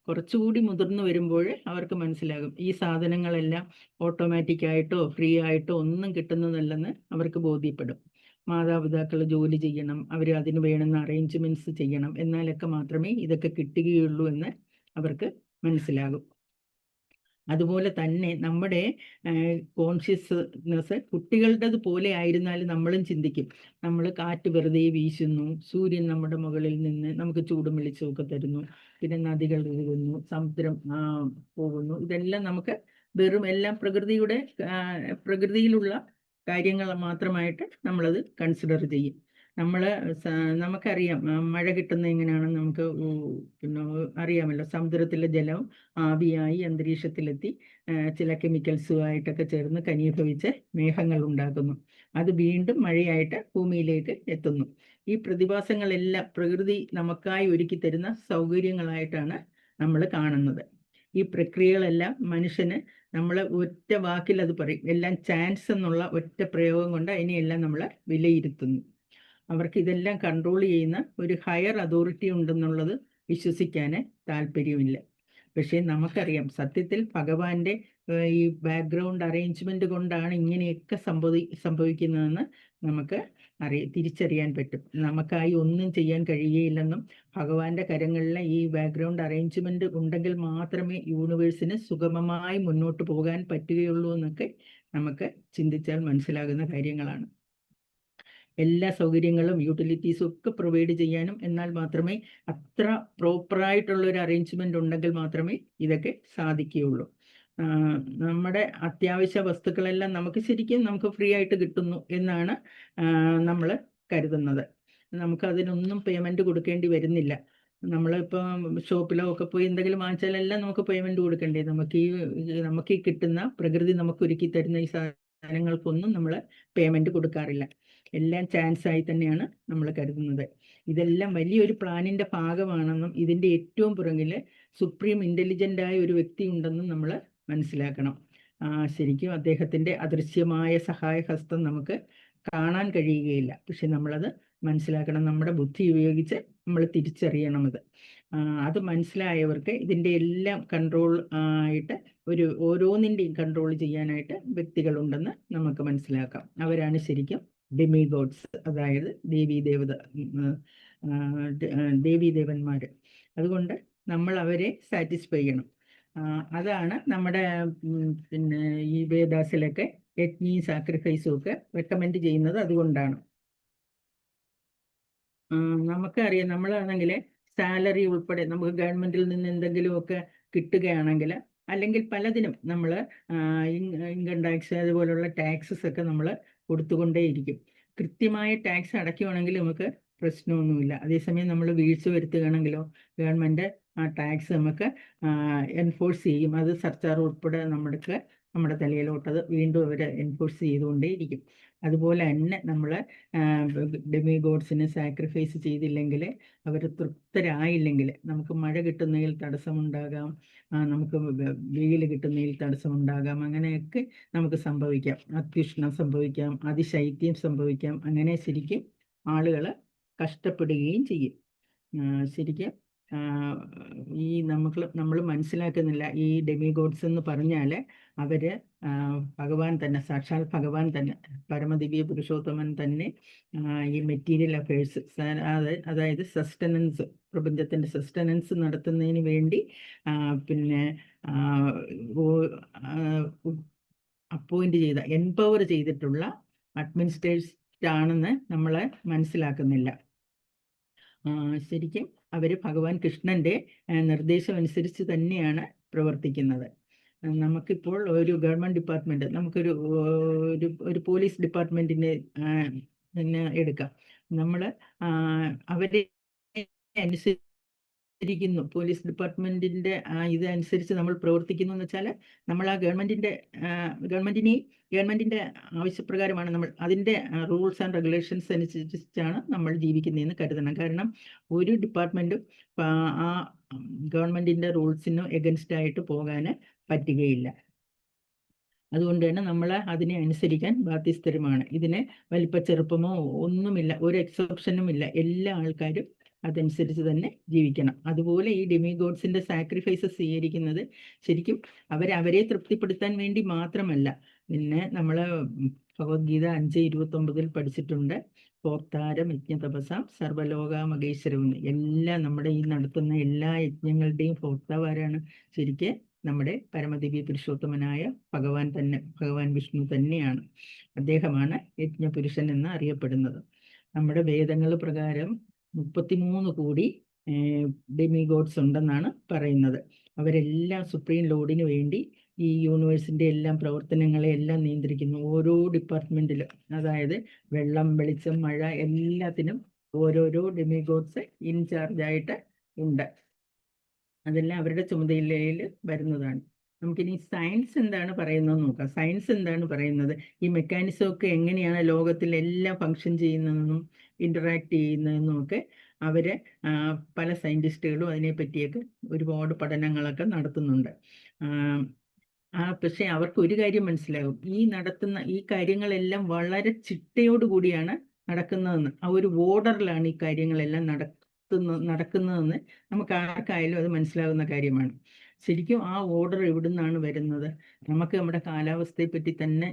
കുറച്ചുകൂടി മുതിർന്നു വരുമ്പോൾ അവർക്ക് മനസ്സിലാകും ഈ സാധനങ്ങളെല്ലാം ഓട്ടോമാറ്റിക്കായിട്ടോ ഫ്രീ ആയിട്ടോ ഒന്നും കിട്ടുന്നതല്ലെന്ന് അവർക്ക് ബോധ്യപ്പെടും. മാതാപിതാക്കൾ ജോലി ചെയ്യണം, അവർ അതിന് വേണ്ടുന്ന അറേഞ്ച്മെൻറ്റ്സ് ചെയ്യണം, എന്നാലൊക്കെ മാത്രമേ ഇതൊക്കെ കിട്ടുകയുള്ളൂ എന്ന് അവർക്ക് മനസ്സിലാകും. അതുപോലെ തന്നെ നമ്മുടെ കോൺഷ്യസ്നെസ് കുട്ടികളുടേത് പോലെ ആയിരുന്നാലും നമ്മളും ചിന്തിക്കും. നമ്മൾ കാറ്റ് വെറുതെ വീശുന്നു, സൂര്യൻ നമ്മുടെ മുകളിൽ നിന്ന് നമുക്ക് ചൂടും വെളിച്ചമൊക്കെ തരുന്നു, പിന്നെ നദികൾ ഒഴുകുന്നു, സമുദ്രം പോകുന്നു, ഇതെല്ലാം നമുക്ക് വെറും എല്ലാം പ്രകൃതിയിലുള്ള കാര്യങ്ങൾ മാത്രമായിട്ട് നമ്മളത് കൺസിഡർ ചെയ്യും. നമുക്കറിയാം മഴ കിട്ടുന്ന എങ്ങനെയാണെന്ന് നമുക്ക് പിന്നെ അറിയാമല്ലോ. സമുദ്രത്തിലെ ജലം ആവിയായി അന്തരീക്ഷത്തിലെത്തി ചില കെമിക്കൽസുമായിട്ടൊക്കെ ചേർന്ന് ഘനീഭവിച്ച് മേഘങ്ങൾ ഉണ്ടാക്കുന്നു. അത് വീണ്ടും മഴയായിട്ട് ഭൂമിയിലേക്ക് എത്തുന്നു. ഈ പ്രതിഭാസങ്ങളെല്ലാം പ്രകൃതി നമുക്കായി ഒരുക്കി തരുന്ന സൗകര്യങ്ങളായിട്ടാണ് നമ്മൾ കാണുന്നത്. ഈ പ്രക്രിയകളെല്ലാം മനുഷ്യന് നമ്മൾ ഒറ്റ വാക്കിൽ അത് പറയും, എല്ലാം ചാൻസ് എന്നുള്ള ഒറ്റ പ്രയോഗം കൊണ്ട് അതിനെയെല്ലാം നമ്മൾ വിലയിരുത്തുന്നു. അവർക്ക് ഇതെല്ലാം കൺട്രോൾ ചെയ്യുന്ന ഒരു ഹയർ അതോറിറ്റി ഉണ്ടെന്നുള്ളത് വിശ്വസിക്കാൻ താല്പര്യമില്ല. പക്ഷേ നമുക്കറിയാം സത്യത്തിൽ ഭഗവാന്റെ ഈ ബാക്ക്ഗ്രൗണ്ട് അറേഞ്ച്മെന്റ് കൊണ്ടാണ് ഇങ്ങനെയൊക്കെ സംഭവിക്കുന്നതെന്ന് നമുക്ക് തിരിച്ചറിയാൻ പറ്റും. നമുക്കായി ഒന്നും ചെയ്യാൻ കഴിയുകയില്ലെന്നും ഭഗവാന്റെ കരങ്ങളിലെ ഈ ബാക്ക്ഗ്രൗണ്ട് അറേഞ്ച്മെന്റ് ഉണ്ടെങ്കിൽ മാത്രമേ യൂണിവേഴ്സിന് സുഗമമായി മുന്നോട്ട് പോകാൻ പറ്റുകയുള്ളൂ എന്നൊക്കെ നമുക്ക് ചിന്തിച്ചാൽ മനസ്സിലാകുന്ന കാര്യങ്ങളാണ്. എല്ലാ സൗകര്യങ്ങളും യൂട്ടിലിറ്റീസും ഒക്കെ പ്രൊവൈഡ് ചെയ്യാനും, എന്നാൽ മാത്രമേ അത്ര പ്രോപ്പറായിട്ടുള്ള ഒരു അറേഞ്ച്മെന്റ് ഉണ്ടെങ്കിൽ മാത്രമേ ഇതൊക്കെ സാധിക്കുകയുള്ളൂ. നമ്മുടെ അത്യാവശ്യ വസ്തുക്കളെല്ലാം നമുക്ക് ഫ്രീ ആയിട്ട് കിട്ടുന്നു എന്നാണ് നമ്മൾ കരുതുന്നത്. നമുക്കതിനൊന്നും പേയ്മെന്റ് കൊടുക്കേണ്ടി വരുന്നില്ല. നമ്മളിപ്പോൾ ഷോപ്പിലോ ഒക്കെ പോയി എന്തെങ്കിലും വാങ്ങിച്ചാലെല്ലാം നമുക്ക് പേയ്മെന്റ് കൊടുക്കണ്ടേ? നമുക്ക് ഈ കിട്ടുന്ന പ്രകൃതി നമുക്ക് ഒരുക്കി തരുന്ന ഈ സാധനങ്ങൾക്കൊന്നും നമ്മൾ പേയ്മെന്റ് കൊടുക്കാറില്ല. എല്ലാം ചാൻസായി തന്നെയാണ് നമ്മൾ കരുതുന്നത്. ഇതെല്ലാം വലിയൊരു പ്ലാനിൻ്റെ ഭാഗമാണെന്നും ഇതിൻ്റെ ഏറ്റവും പുറകിൽ സുപ്രീം ഇൻ്റലിജൻ്റായ ഒരു വ്യക്തി ഉണ്ടെന്നും നമ്മൾ മനസ്സിലാക്കണം. ശരിക്കും അദ്ദേഹത്തിൻ്റെ അദൃശ്യമായ സഹായഹസ്തം നമുക്ക് കാണാൻ കഴിയുകയില്ല. പക്ഷെ നമ്മളത് മനസ്സിലാക്കണം, നമ്മുടെ ബുദ്ധി ഉപയോഗിച്ച് നമ്മൾ തിരിച്ചറിയണം. അത് മനസ്സിലായവർക്ക് ഇതിൻ്റെ എല്ലാം കൺട്രോൾ ആയിട്ട് ഓരോന്നിൻ്റെയും കൺട്രോൾ ചെയ്യാനായിട്ട് വ്യക്തികളുണ്ടെന്ന് നമുക്ക് മനസ്സിലാക്കാം. അവരാണ് ശരിക്കും ഡെമിഗോഡ്സ്, അതായത് ദേവീദേവന്മാർ. അതുകൊണ്ട് നമ്മൾ അവരെ സാറ്റിസ്ഫൈ ചെയ്യണം. അതാണ് നമ്മുടെ പിന്നെ ഈ വേദാസിലൊക്കെ യജ്ഞയും സാക്രിഫൈസും ഒക്കെ റെക്കമെൻഡ് ചെയ്യുന്നത്. അതുകൊണ്ടാണ് നമുക്കറിയാം, നമ്മളാണെങ്കിൽ സാലറി ഉൾപ്പെടെ നമുക്ക് ഗവൺമെന്റിൽ നിന്ന് എന്തെങ്കിലുമൊക്കെ കിട്ടുകയാണെങ്കിൽ, അല്ലെങ്കിൽ പലതിനും നമ്മൾ ഇൻകം ടാക്സ് അതുപോലുള്ള ടാക്സസ് ഒക്കെ നമ്മൾ കൊടുത്തുകൊണ്ടേയിരിക്കും. കൃത്യമായ ടാക്സ് അടയ്ക്കുകയാണെങ്കിൽ നമുക്ക് പ്രശ്നമൊന്നുമില്ല. അതേസമയം നമ്മൾ വീഴ്ച വരുത്തുകയാണെങ്കിലോ ഗവൺമെൻറ് ആ ടാക്സ് നമുക്ക് എൻഫോഴ്സ് ചെയ്യും. അത് സർക്കാർ ഉൾപ്പെടെ നമ്മുടെ തലയിലോട്ടത് വീണ്ടും അവർ എൻഫോഴ്സ് ചെയ്തുകൊണ്ടേയിരിക്കും. അതുപോലെ തന്നെ നമ്മൾ ഡെമിഗോഡ്സിനെ സാക്രിഫൈസ് ചെയ്തില്ലെങ്കിൽ, അവർ തൃപ്തരായില്ലെങ്കിൽ നമുക്ക് മഴ കിട്ടുന്നതിൽ തടസ്സമുണ്ടാകാം, നമുക്ക് വെയിൽ കിട്ടുന്നതിൽ തടസ്സമുണ്ടാകാം, അങ്ങനെയൊക്കെ നമുക്ക് സംഭവിക്കാം. അത്യുഷ്ണം സംഭവിക്കാം, അതിശൈത്യം സംഭവിക്കാം. അങ്ങനെ ശരിക്കും ആളുകൾ കഷ്ടപ്പെടുകയും ചെയ്യും. ശരിക്കും ഈ നമ്മൾ മനസ്സിലാക്കുന്നില്ല. ഈ ഡെമിഗോഡ്സ് എന്ന് പറഞ്ഞാൽ അവർ ഭഗവാൻ തന്നെ, സാക്ഷാൽ ഭഗവാൻ തന്നെ, പരമദിവ്യ പുരുഷോത്തമൻ തന്നെ ഈ മെറ്റീരിയൽ അഫയേഴ്സ്, അതായത് സസ്റ്റനൻസ്, പ്രപഞ്ചത്തിൻ്റെ സസ്റ്റനൻസ് നടത്തുന്നതിന് വേണ്ടി പിന്നെ അപ്പോയിന്റ് ചെയ്ത, എംപവർ ചെയ്തിട്ടുള്ള അഡ്മിനിസ്ട്രേറ്റേഴ്സ് ആണെന്ന് നമ്മൾ മനസ്സിലാക്കുന്നില്ല. ശരിക്കും അവർ ഭഗവാൻ കൃഷ്ണൻ്റെ നിർദ്ദേശം അനുസരിച്ച് തന്നെയാണ് പ്രവർത്തിക്കുന്നത്. നമുക്കിപ്പോൾ ഒരു ഗവൺമെൻറ് ഡിപ്പാർട്ട്മെൻറ്റ്, നമുക്കൊരു ഒരു പോലീസ് ഡിപ്പാർട്ട്മെൻറ്റിനെ പിന്നെ എടുക്കാം. നമ്മൾ അവരെ അനുസരിക്കുന്നു, പോലീസ് ഡിപ്പാർട്ട്മെൻറ്റിൻ്റെ ഇതനുസരിച്ച് നമ്മൾ പ്രവർത്തിക്കുന്നു എന്ന് വെച്ചാൽ നമ്മൾ ആ ഗവൺമെൻറ്റിൻ്റെ ആവശ്യപ്രകാരമാണ് നമ്മൾ, അതിൻ്റെ റൂൾസ് ആൻഡ് റെഗുലേഷൻസ് അനുസരിച്ചാണ് നമ്മൾ ജീവിക്കുന്നതെന്ന് കരുതണം. കാരണം ഒരു ഡിപ്പാർട്ട്മെൻറ്റും ആ ഗവൺമെൻറ്റിൻ്റെ റൂൾസിന് എഗൻസ്റ്റ് ആയിട്ട് പോകാൻ പറ്റുകയില്ല. അതുകൊണ്ട് തന്നെ നമ്മൾ അതിനെ അനുസരിക്കാൻ ബാധ്യസ്ഥരുമാണ്. ഇതിന് വലിപ്പ ചെറുപ്പമോ ഒന്നുമില്ല, ഒരു എക്സെപ്ഷനും ഇല്ല. എല്ലാ ആൾക്കാരും അതനുസരിച്ച് തന്നെ ജീവിക്കണം. അതുപോലെ ഈ ഡെമിഗോഡ്സിൻ്റെ സാക്രിഫൈസസ് സ്വീകരിക്കുന്നത് ശരിക്കും അവരെ തൃപ്തിപ്പെടുത്താൻ വേണ്ടി മാത്രമല്ല. പിന്നെ നമ്മൾ ഭഗവത്ഗീത 5:29 പഠിച്ചിട്ടുണ്ട്, പോർത്താരം യജ്ഞതപസാം സർവലോകാമകേശ്വരമെന്ന്. എല്ലാം നമ്മുടെ ഈ നടത്തുന്ന എല്ലാ യജ്ഞങ്ങളുടെയും ഭോക്താവാരാണ്? ശരിക്ക് നമ്മുടെ പരമദിവ്യ പുരുഷോത്തമനായ ഭഗവാൻ തന്നെ, ഭഗവാൻ വിഷ്ണു തന്നെയാണ്. അദ്ദേഹമാണ് യജ്ഞപുരുഷൻ എന്ന് അറിയപ്പെടുന്നത്. നമ്മുടെ വേദങ്ങൾ പ്രകാരം 33 കോടി ഡെമിഗോഡ്സ് ഉണ്ടെന്നാണ് പറയുന്നത്. അവരെല്ലാം സുപ്രീം ലോഡിന് വേണ്ടി ഈ യൂണിവേഴ്സിൻ്റെ എല്ലാം പ്രവർത്തനങ്ങളെ എല്ലാം നിയന്ത്രിക്കുന്നു. ഓരോ ഡിപ്പാർട്ട്മെൻറ്റിലും, അതായത് വെള്ളം, വെളിച്ചം, മഴ, എല്ലാത്തിനും ഓരോരോ ഡെമിഗോഡ്സ് ഇൻചാർജായിട്ട് ഉണ്ട്. അതെല്ലാം അവരുടെ ചുമതലയിൽ വരുന്നതാണ്. നമുക്കിനി സയൻസ് എന്താണ് പറയുന്നത് നോക്കാം. സയൻസ് എന്താണ് പറയുന്നത്? ഈ മെക്കാനിസം ഒക്കെ എങ്ങനെയാണ് ലോകത്തിലെല്ലാം ഫങ്ഷൻ ചെയ്യുന്നതെന്നും ഇൻറ്ററാക്ട് ചെയ്യുന്നതെന്നും ഒക്കെ അവർ പല സയൻറ്റിസ്റ്റുകളും അതിനെപ്പറ്റിയൊക്കെ ഒരുപാട് പഠനങ്ങളൊക്കെ നടത്തുന്നുണ്ട്. പക്ഷേ അവർക്ക് ഒരു കാര്യം മനസ്സിലാകും, ഈ കാര്യങ്ങളെല്ലാം വളരെ ചിട്ടയോടുകൂടിയാണ് നടക്കുന്നതെന്ന്, ആ ഒരു ഓർഡറിലാണ് ഈ കാര്യങ്ങളെല്ലാം നടക്കുന്നതെന്ന് നമുക്ക് ആർക്കായാലും അത് മനസ്സിലാകുന്ന കാര്യമാണ്. ശരിക്കും ആ ഓർഡർ എവിടുന്നാണ് വരുന്നത്? നമുക്ക് നമ്മുടെ കാലാവസ്ഥയെ പറ്റി തന്നെ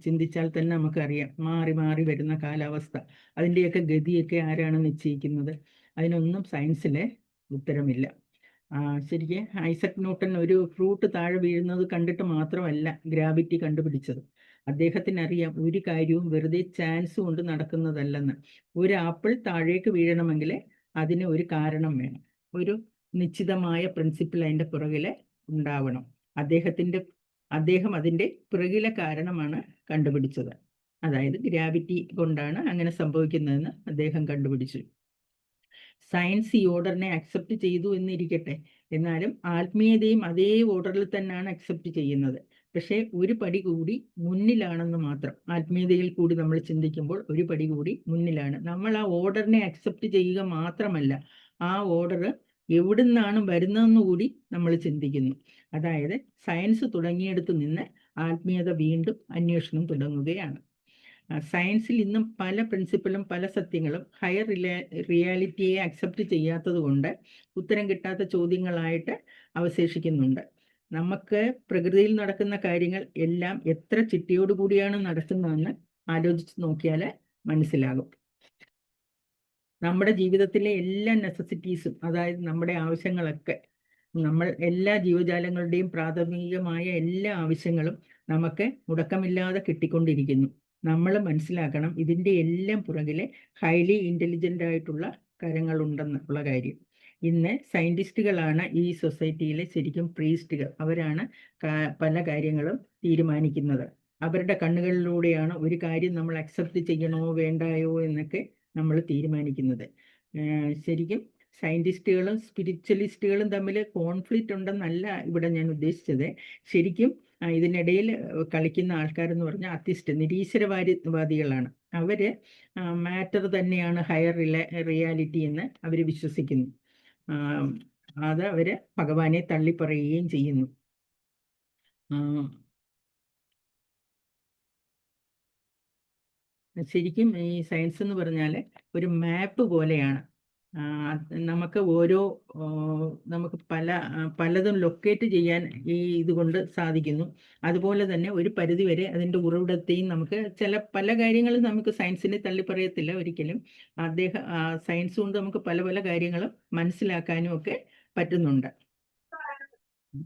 ചിന്തിച്ചാൽ തന്നെ നമുക്കറിയാം. മാറി മാറി വരുന്ന കാലാവസ്ഥ, അതിൻ്റെയൊക്കെ ഗതിയൊക്കെ ആരാണ് നിശ്ചയിക്കുന്നത്? അതിനൊന്നും സയൻസിലെ ഉത്തരമില്ല. ശരിക്കും ഐസക് ന്യൂട്ടൻ ഒരു ഫ്രൂട്ട് താഴെ വീഴുന്നത് കണ്ടിട്ട് മാത്രമല്ല ഗ്രാവിറ്റി കണ്ടുപിടിച്ചത്. അദ്ദേഹത്തിനറിയാം ഒരു കാര്യവും വെറുതെ ചാൻസ് കൊണ്ട് നടക്കുന്നതല്ലെന്ന്. ഒരു ആപ്പിൾ താഴേക്ക് വീഴണമെങ്കിൽ അതിന് ഒരു കാരണം വേണം, ഒരു നിശ്ചിതമായ പ്രിൻസിപ്പിൾ അതിൻ്റെ പുറകിലെ ഉണ്ടാവണം. അദ്ദേഹം അതിൻ്റെ പുറകിലെ കാരണമാണ് കണ്ടുപിടിച്ചത്. അതായത് ഗ്രാവിറ്റി കൊണ്ടാണ് അങ്ങനെ സംഭവിക്കുന്നതെന്ന് അദ്ദേഹം കണ്ടുപിടിച്ചു. സയൻസ് ഈ ഓർഡറിനെ അക്സെപ്റ്റ് ചെയ്തു എന്നിരിക്കട്ടെ, എന്നാലും ആത്മീയതയും അതേ ഓർഡറിൽ തന്നെയാണ് അക്സെപ്റ്റ് ചെയ്യുന്നത്. പക്ഷേ ഒരു പടി കൂടി മുന്നിലാണെന്ന് മാത്രം. ആത്മീയതയിൽ കൂടി നമ്മൾ ചിന്തിക്കുമ്പോൾ ഒരു പടി കൂടി മുന്നിലാണ്. നമ്മൾ ആ ഓർഡറിനെ അക്സെപ്റ്റ് ചെയ്യുക മാത്രമല്ല, ആ ഓർഡർ എവിടുന്നാണ് വരുന്നതെന്ന് കൂടി നമ്മൾ ചിന്തിക്കുന്നു. അതായത് സയൻസ് തുടങ്ങിയെടുത്ത് നിന്ന് ആത്മീയത വീണ്ടും അന്വേഷണം തുടങ്ങുകയാണ്. സയൻസിൽ ഇന്നും പല പ്രിൻസിപ്പിളും പല സത്യങ്ങളും ഹയർ റിയാലിറ്റിയെ അക്സെപ്റ്റ് ചെയ്യാത്തത് കൊണ്ട് ഉത്തരം കിട്ടാത്ത ചോദ്യങ്ങളായിട്ട് അവശേഷിക്കുന്നുണ്ട്. നമുക്ക് പ്രകൃതിയിൽ നടക്കുന്ന കാര്യങ്ങൾ എല്ലാം എത്ര ചിട്ടയോടുകൂടിയാണ് നടക്കുന്നതെന്ന് ആലോചിച്ച് നോക്കിയാൽ മനസ്സിലാകും. നമ്മുടെ ജീവിതത്തിലെ എല്ലാ നെസസിറ്റീസും, അതായത് നമ്മുടെ ആവശ്യങ്ങളൊക്കെ, നമ്മൾ എല്ലാ ജീവജാലങ്ങളുടെയും പ്രാഥമികമായ എല്ലാ ആവശ്യങ്ങളും നമുക്ക് മുടക്കമില്ലാതെ കിട്ടിക്കൊണ്ടിരിക്കുന്നു. നമ്മൾ മനസ്സിലാക്കണം ഇതിൻ്റെ എല്ലാം പുറകിലെ ഹൈലി ഇൻ്റലിജൻ്റ് ആയിട്ടുള്ള കാര്യങ്ങളുണ്ടെന്നുള്ള കാര്യം. ഇന്ന് സയൻറ്റിസ്റ്റുകളാണ് ഈ സൊസൈറ്റിയിലെ ശരിക്കും പ്രീസ്റ്റുകൾ. അവരാണ് പല കാര്യങ്ങളും തീരുമാനിക്കുന്നത്. അവരുടെ കണ്ണുകളിലൂടെയാണ് ഒരു കാര്യം നമ്മൾ അക്സെപ്റ്റ് ചെയ്യണോ വേണ്ടായോ എന്നൊക്കെ നമ്മൾ തീരുമാനിക്കുന്നത്. ശരിക്കും സയൻറ്റിസ്റ്റുകളും സ്പിരിച്വലിസ്റ്റുകളും തമ്മിൽ കോൺഫ്ലിക്റ്റ് ഉണ്ടെന്നല്ല ഇവിടെ ഞാൻ ഉദ്ദേശിച്ചത്. ശരിക്കും ഇതിനിടയിൽ കളിക്കുന്ന ആൾക്കാരെന്ന് പറഞ്ഞാൽ അത്തിസ്റ്റ്, നിരീശ്വരവാദികളാണ്. അവർ മാറ്റർ തന്നെയാണ് ഹയർ റിയാലിറ്റി എന്ന് അവർ വിശ്വസിക്കുന്നു. അത് അവർ ഭഗവാനെ തള്ളിപ്പറയുകയും ചെയ്യുന്നു. ശരിക്കും ഈ സയൻസ് എന്ന് പറഞ്ഞാൽ ഒരു മാപ്പ് പോലെയാണ്. നമുക്ക് നമുക്ക് പലതും ലൊക്കേറ്റ് ചെയ്യാൻ ഈ ഇതുകൊണ്ട് സാധിക്കുന്നു. അതുപോലെ തന്നെ ഒരു പരിധിവരെ അതിൻ്റെ ഉറവിടത്തെയും നമുക്ക് പല കാര്യങ്ങളും നമുക്ക് സയൻസിനെ തള്ളിപ്പറയത്തില്ല ഒരിക്കലും. സയൻസ് കൊണ്ട് നമുക്ക് പല പല കാര്യങ്ങളും മനസ്സിലാക്കാനും ഒക്കെ പറ്റുന്നുണ്ട്.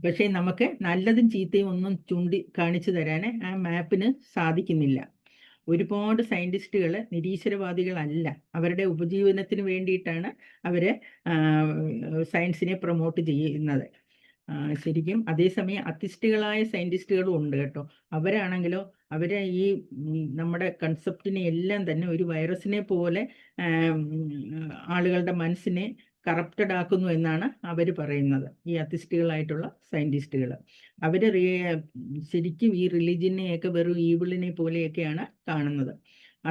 പക്ഷേ നമുക്ക് നല്ലതും ചീത്തയും ഒന്നും കാണിച്ചു തരാൻ ആ മാപ്പിന് സാധിക്കുന്നില്ല. ഒരുപാട് സയൻറ്റിസ്റ്റുകൾ നിരീശ്വരവാദികളല്ല. അവരുടെ ഉപജീവനത്തിന് വേണ്ടിയിട്ടാണ് അവർ സയൻസിനെ പ്രൊമോട്ട് ചെയ്യുന്നത്. ശരിക്കും അതേസമയം അത്തിസ്റ്റുകളായ സയൻറ്റിസ്റ്റുകളും ഉണ്ട് കേട്ടോ. അവരാണെങ്കിലോ ഈ നമ്മുടെ കൺസെപ്റ്റിനെ എല്ലാം തന്നെ ഒരു വൈറസിനെ പോലെ ആളുകളുടെ മനസ്സിനെ കറപ്റ്റഡ് ആക്കുന്നു എന്നാണ് അവർ പറയുന്നത്, ഈ അത്തിസ്റ്റുകളായിട്ടുള്ള സയൻറ്റിസ്റ്റുകൾ. അവർ ശരിക്കും ഈ റിലീജിയനെയൊക്കെ വെറും ഈവിളിനെ പോലെയൊക്കെയാണ് കാണുന്നത്.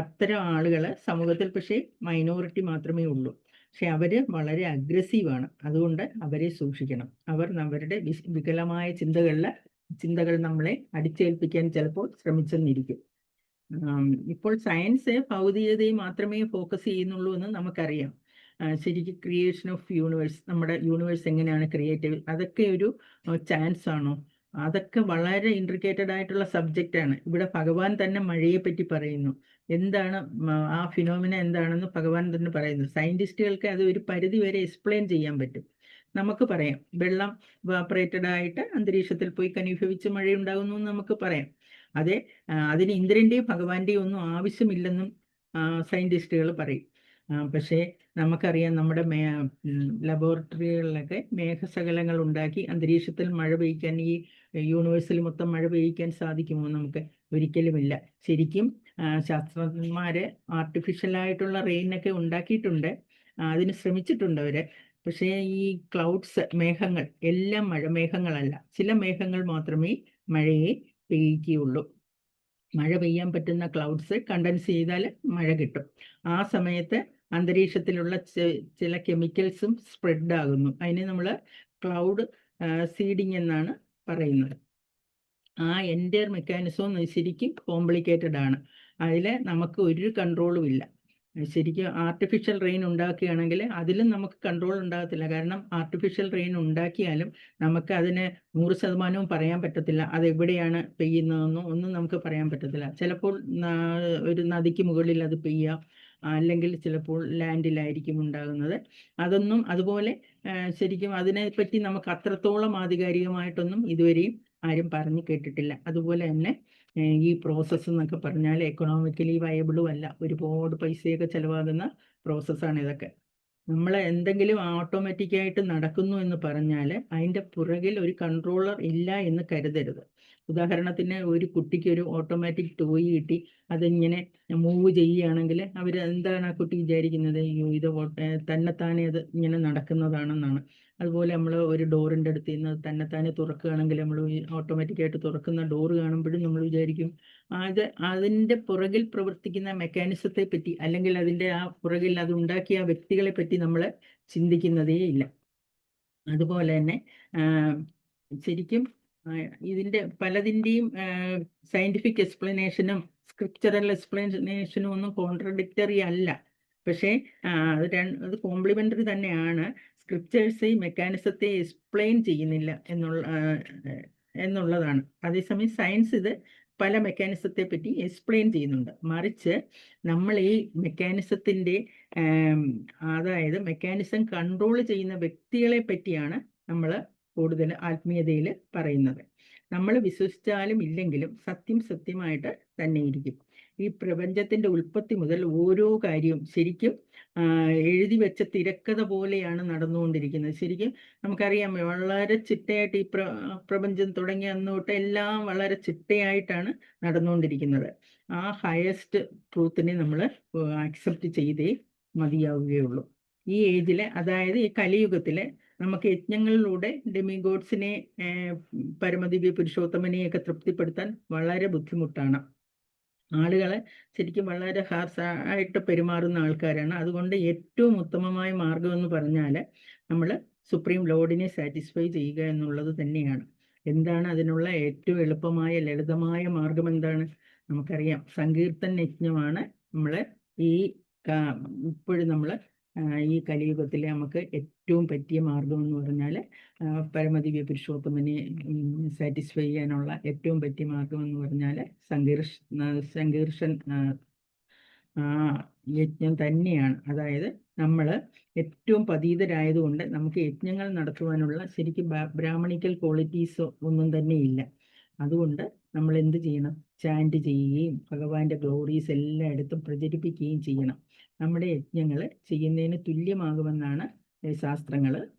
അത്തരം ആളുകൾ സമൂഹത്തിൽ പക്ഷേ മൈനോറിറ്റി മാത്രമേ ഉള്ളൂ. പക്ഷെ അവർ വളരെ അഗ്രസീവാണ്. അതുകൊണ്ട് അവരെ സൂക്ഷിക്കണം. അവരുടെ വികലമായ ചിന്തകൾ നമ്മളെ അടിച്ചേൽപ്പിക്കാൻ ചിലപ്പോൾ ശ്രമിച്ചെന്നിരിക്കും. ഇപ്പോൾ സയൻസ് ഭൗതികതയെ മാത്രമേ ഫോക്കസ് ചെയ്യുന്നുള്ളൂ എന്ന് നമുക്കറിയാം. ശരിക്കും ക്രിയേഷൻ ഓഫ് യൂണിവേഴ്സ്, നമ്മുടെ യൂണിവേഴ്സ് എങ്ങനെയാണ് ക്രിയേറ്റീവ്, അതൊക്കെ ഒരു ചാൻസ് ആണോ? അതൊക്കെ വളരെ ഇൻട്രിക്കേറ്റഡ് ആയിട്ടുള്ള സബ്ജക്റ്റാണ്. ഇവിടെ ഭഗവാൻ തന്നെ മഴയെ പറ്റി പറയുന്നു. എന്താണ് ആ ഫിനോമിന എന്താണെന്ന് ഭഗവാൻ തന്നെ പറയുന്നു. സയൻറ്റിസ്റ്റുകൾക്ക് അത് ഒരു പരിധി വരെ എക്സ്പ്ലെയിൻ ചെയ്യാൻ പറ്റും. നമുക്ക് പറയാം, വെള്ളം ഇവാപ്പറേറ്റഡ് ആയിട്ട് അന്തരീക്ഷത്തിൽ പോയി ഘനീഭവിച്ച് മഴയുണ്ടാകുന്നു എന്ന് നമുക്ക് പറയാം. അതിന് ഇന്ദ്രൻ്റെയും ഭഗവാന്റെയും ഒന്നും ആവശ്യമില്ലെന്നും സയൻറ്റിസ്റ്റുകൾ പറയും. പക്ഷേ നമുക്കറിയാം, നമ്മുടെ ലബോറട്ടറികളിലൊക്കെ മേഘശകലങ്ങൾ ഉണ്ടാക്കി അന്തരീക്ഷത്തിൽ മഴ പെയ്യിക്കാൻ, ഈ യൂണിവേഴ്സിൽ മൊത്തം മഴ പെയ്യിക്കാൻ സാധിക്കുമോ? നമുക്ക് ഒരിക്കലുമില്ല. ശരിക്കും ശാസ്ത്രജ്ഞന്മാർ ആർട്ടിഫിഷ്യലായിട്ടുള്ള റെയിനൊക്കെ ഉണ്ടാക്കിയിട്ടുണ്ട്, അതിന് ശ്രമിച്ചിട്ടുണ്ട് അവർ. പക്ഷേ ഈ ക്ലൗഡ്സ്, മേഘങ്ങൾ എല്ലാം മേഘങ്ങളല്ല. ചില മേഘങ്ങൾ മാത്രമേ മഴയെ പെയ്യിക്കുകയുള്ളൂ. മഴ പെയ്യാൻ പറ്റുന്ന ക്ലൗഡ്സ് കണ്ടൻസ് ചെയ്താൽ മഴ കിട്ടും. ആ സമയത്ത് അന്തരീക്ഷത്തിലുള്ള ചില കെമിക്കൽസും സ്പ്രെഡ് ആകുന്നു. അതിനെ നമ്മൾ ക്ലൗഡ് സീഡിങ് എന്നാണ് പറയുന്നത്. ആ എൻറ്റയർ മെക്കാനിസവും ശരിക്കും കോംപ്ലിക്കേറ്റഡ് ആണ്. അതിൽ നമുക്ക് ഒരു കൺട്രോളും ഇല്ല. ശരിക്കും ആർട്ടിഫിഷ്യൽ റെയിൻ ഉണ്ടാക്കുകയാണെങ്കിൽ അതിലും നമുക്ക് കൺട്രോൾ ഉണ്ടാകത്തില്ല. കാരണം ആർട്ടിഫിഷ്യൽ റെയിൻ ഉണ്ടാക്കിയാലും നമുക്ക് അതിന് 100% പറയാൻ പറ്റത്തില്ല. അതെവിടെയാണ് പെയ്യുന്നതെന്നോ ഒന്നും നമുക്ക് പറയാൻ പറ്റത്തില്ല. ചിലപ്പോൾ ഒരു നദിക്ക് മുകളിൽ അത് പെയ്യാം, അല്ലെങ്കിൽ ചിലപ്പോൾ ലാൻഡിലായിരിക്കും ഉണ്ടാകുന്നത്. അതുപോലെ ശരിക്കും അതിനെപ്പറ്റി നമുക്ക് അത്രത്തോളം ആധികാരികമായിട്ടൊന്നും ഇതുവരെയും ആരും പറഞ്ഞു കേട്ടിട്ടില്ല. അതുപോലെ തന്നെ ഈ പ്രോസസ്സ് എന്നൊക്കെ പറഞ്ഞാൽ എക്കണോമിക്കലി വയബിളും അല്ല. ഒരുപാട് പൈസയൊക്കെ ചിലവാകുന്ന പ്രോസസ്സാണ് ഇതൊക്കെ. നമ്മൾ എന്തെങ്കിലും ഓട്ടോമാറ്റിക്കായിട്ട് നടക്കുന്നു എന്ന് പറഞ്ഞാൽ അതിൻ്റെ പുറകിൽ ഒരു കൺട്രോളർ ഇല്ല എന്ന് കരുതരുത്. ഉദാഹരണത്തിന്, ഒരു കുട്ടിക്ക് ഒരു ഓട്ടോമാറ്റിക് ടോയ് കിട്ടി, അതിങ്ങനെ മൂവ് ചെയ്യുകയാണെങ്കിൽ എന്താണ് ആ കുട്ടി വിചാരിക്കുന്നത്? ഇത് തന്നെത്താനെ അത് ഇങ്ങനെ നടക്കുന്നതാണെന്നാണ്. അതുപോലെ നമ്മൾ ഒരു ഡോറിൻ്റെ അടുത്ത് നിന്ന് തന്നെത്താനെ തുറക്കുകയാണെങ്കിൽ, നമ്മൾ ഓട്ടോമാറ്റിക്കായിട്ട് തുറക്കുന്ന ഡോറ് കാണുമ്പോഴും നമ്മൾ വിചാരിക്കും അതിൻ്റെ പുറകിൽ പ്രവർത്തിക്കുന്ന മെക്കാനിസത്തെ പറ്റി, അല്ലെങ്കിൽ അതിൻ്റെ ആ പുറകിൽ അത് ഉണ്ടാക്കിയ ആ വ്യക്തികളെ പറ്റി നമ്മൾ ചിന്തിക്കുന്നതേ ഇല്ല. അതുപോലെ തന്നെ ശരിക്കും ഇതിൻ്റെ പലതിൻ്റെയും സയൻറ്റിഫിക് എക്സ്പ്ലനേഷനും സ്ക്രിപ്ചറൽ എക്സ്പ്ലനേഷനും ഒന്നും കോൺട്രഡിക്റ്ററി അല്ല. പക്ഷേ അത് കോംപ്ലിമെൻ്ററി തന്നെയാണ്. സ്ക്രിപ്ചേഴ്സ് ഈ മെക്കാനിസത്തെ എക്സ്പ്ലെയിൻ ചെയ്യുന്നില്ല എന്നുള്ളതാണ്. അതേസമയം സയൻസ് ഇത് പല മെക്കാനിസത്തെ പറ്റി എക്സ്പ്ലെയിൻ ചെയ്യുന്നുണ്ട്. മറിച്ച് നമ്മൾ ഈ മെക്കാനിസത്തിൻ്റെ അതായത് മെക്കാനിസം കൺട്രോൾ ചെയ്യുന്ന വ്യക്തികളെ പറ്റിയാണ് നമ്മൾ കൂടുതൽ ആത്മീയതയിൽ പറയുന്നത്. നമ്മൾ വിശ്വസിച്ചാലും ഇല്ലെങ്കിലും സത്യം സത്യമായിട്ട് തന്നെ ഇരിക്കും. ഈ പ്രപഞ്ചത്തിൻ്റെ ഉൽപ്പത്തി മുതൽ ഓരോ കാര്യവും ശരിക്കും എഴുതി വെച്ച തിരക്കഥ പോലെയാണ് നടന്നുകൊണ്ടിരിക്കുന്നത്. ശരിക്കും നമുക്കറിയാം, വളരെ ചിട്ടയായിട്ട് ഈ പ്രപഞ്ചം തുടങ്ങിയ അന്ന് തൊട്ട് എല്ലാം വളരെ ചിട്ടയായിട്ടാണ് നടന്നുകൊണ്ടിരിക്കുന്നത്. ആ ഹയസ്റ്റ് ട്രൂത്തിനെ നമ്മൾ അക്സെപ്റ്റ് ചെയ്തേ മതിയാവുകയുള്ളൂ. ഈ ഏജിൽ, അതായത് ഈ കലിയുഗത്തിൽ, നമുക്ക് യജ്ഞങ്ങളിലൂടെ ഡെമിഗോഡ്സിനെ, പരമദിവ്യ പുരുഷോത്തമനെയൊക്കെ തൃപ്തിപ്പെടുത്താൻ വളരെ ബുദ്ധിമുട്ടാണ്. ആളുകൾ ശരിക്കും വളരെ ഹാർഷായിട്ട് പെരുമാറുന്ന ആൾക്കാരാണ്. അതുകൊണ്ട് ഏറ്റവും ഉത്തമമായ മാർഗം എന്ന് പറഞ്ഞാൽ നമ്മൾ സുപ്രീം ലോർഡിനെ സാറ്റിസ്ഫൈ ചെയ്യുക എന്നുള്ളത് തന്നെയാണ്. എന്താണ് അതിനുള്ള ഏറ്റവും എളുപ്പമായ ലളിതമായ മാർഗം? എന്താണ്? നമുക്കറിയാം, സങ്കീർത്തന യജ്ഞമാണ് നമ്മൾ ഇപ്പോഴും നമ്മൾ ഈ കലിയുഗത്തിൽ നമുക്ക് ഏറ്റവും പറ്റിയ മാർഗം എന്ന് പറഞ്ഞാൽ പരമദിവ്യ പുരുഷോത്തമനെ സാറ്റിസ്ഫൈ ചെയ്യാനുള്ള ഏറ്റവും പറ്റിയ മാർഗം എന്ന് പറഞ്ഞാൽ സംഘർഷൻ യജ്ഞം തന്നെയാണ്. അതായത് നമ്മൾ ഏറ്റവും പതീതരായതുകൊണ്ട് നമുക്ക് യജ്ഞങ്ങൾ നടത്തുവാനുള്ള ശരിക്കും ബ്രാഹ്മണിക്കൽ ക്വാളിറ്റീസ് ഒന്നും തന്നെ ഇല്ല. അതുകൊണ്ട് നമ്മൾ എന്ത് ചെയ്യണം? ചാൻറ്റ് ചെയ്യുകയും ഭഗവാന്റെ ഗ്ലോറീസ് എല്ലായിടത്തും പ്രചരിപ്പിക്കുകയും ചെയ്യണം. നമ്മുടെ യജ്ഞങ്ങൾ ചെയ്യുന്നതിന് തുല്യമാകുമെന്നാണ് ശാസ്ത്രങ്ങൾ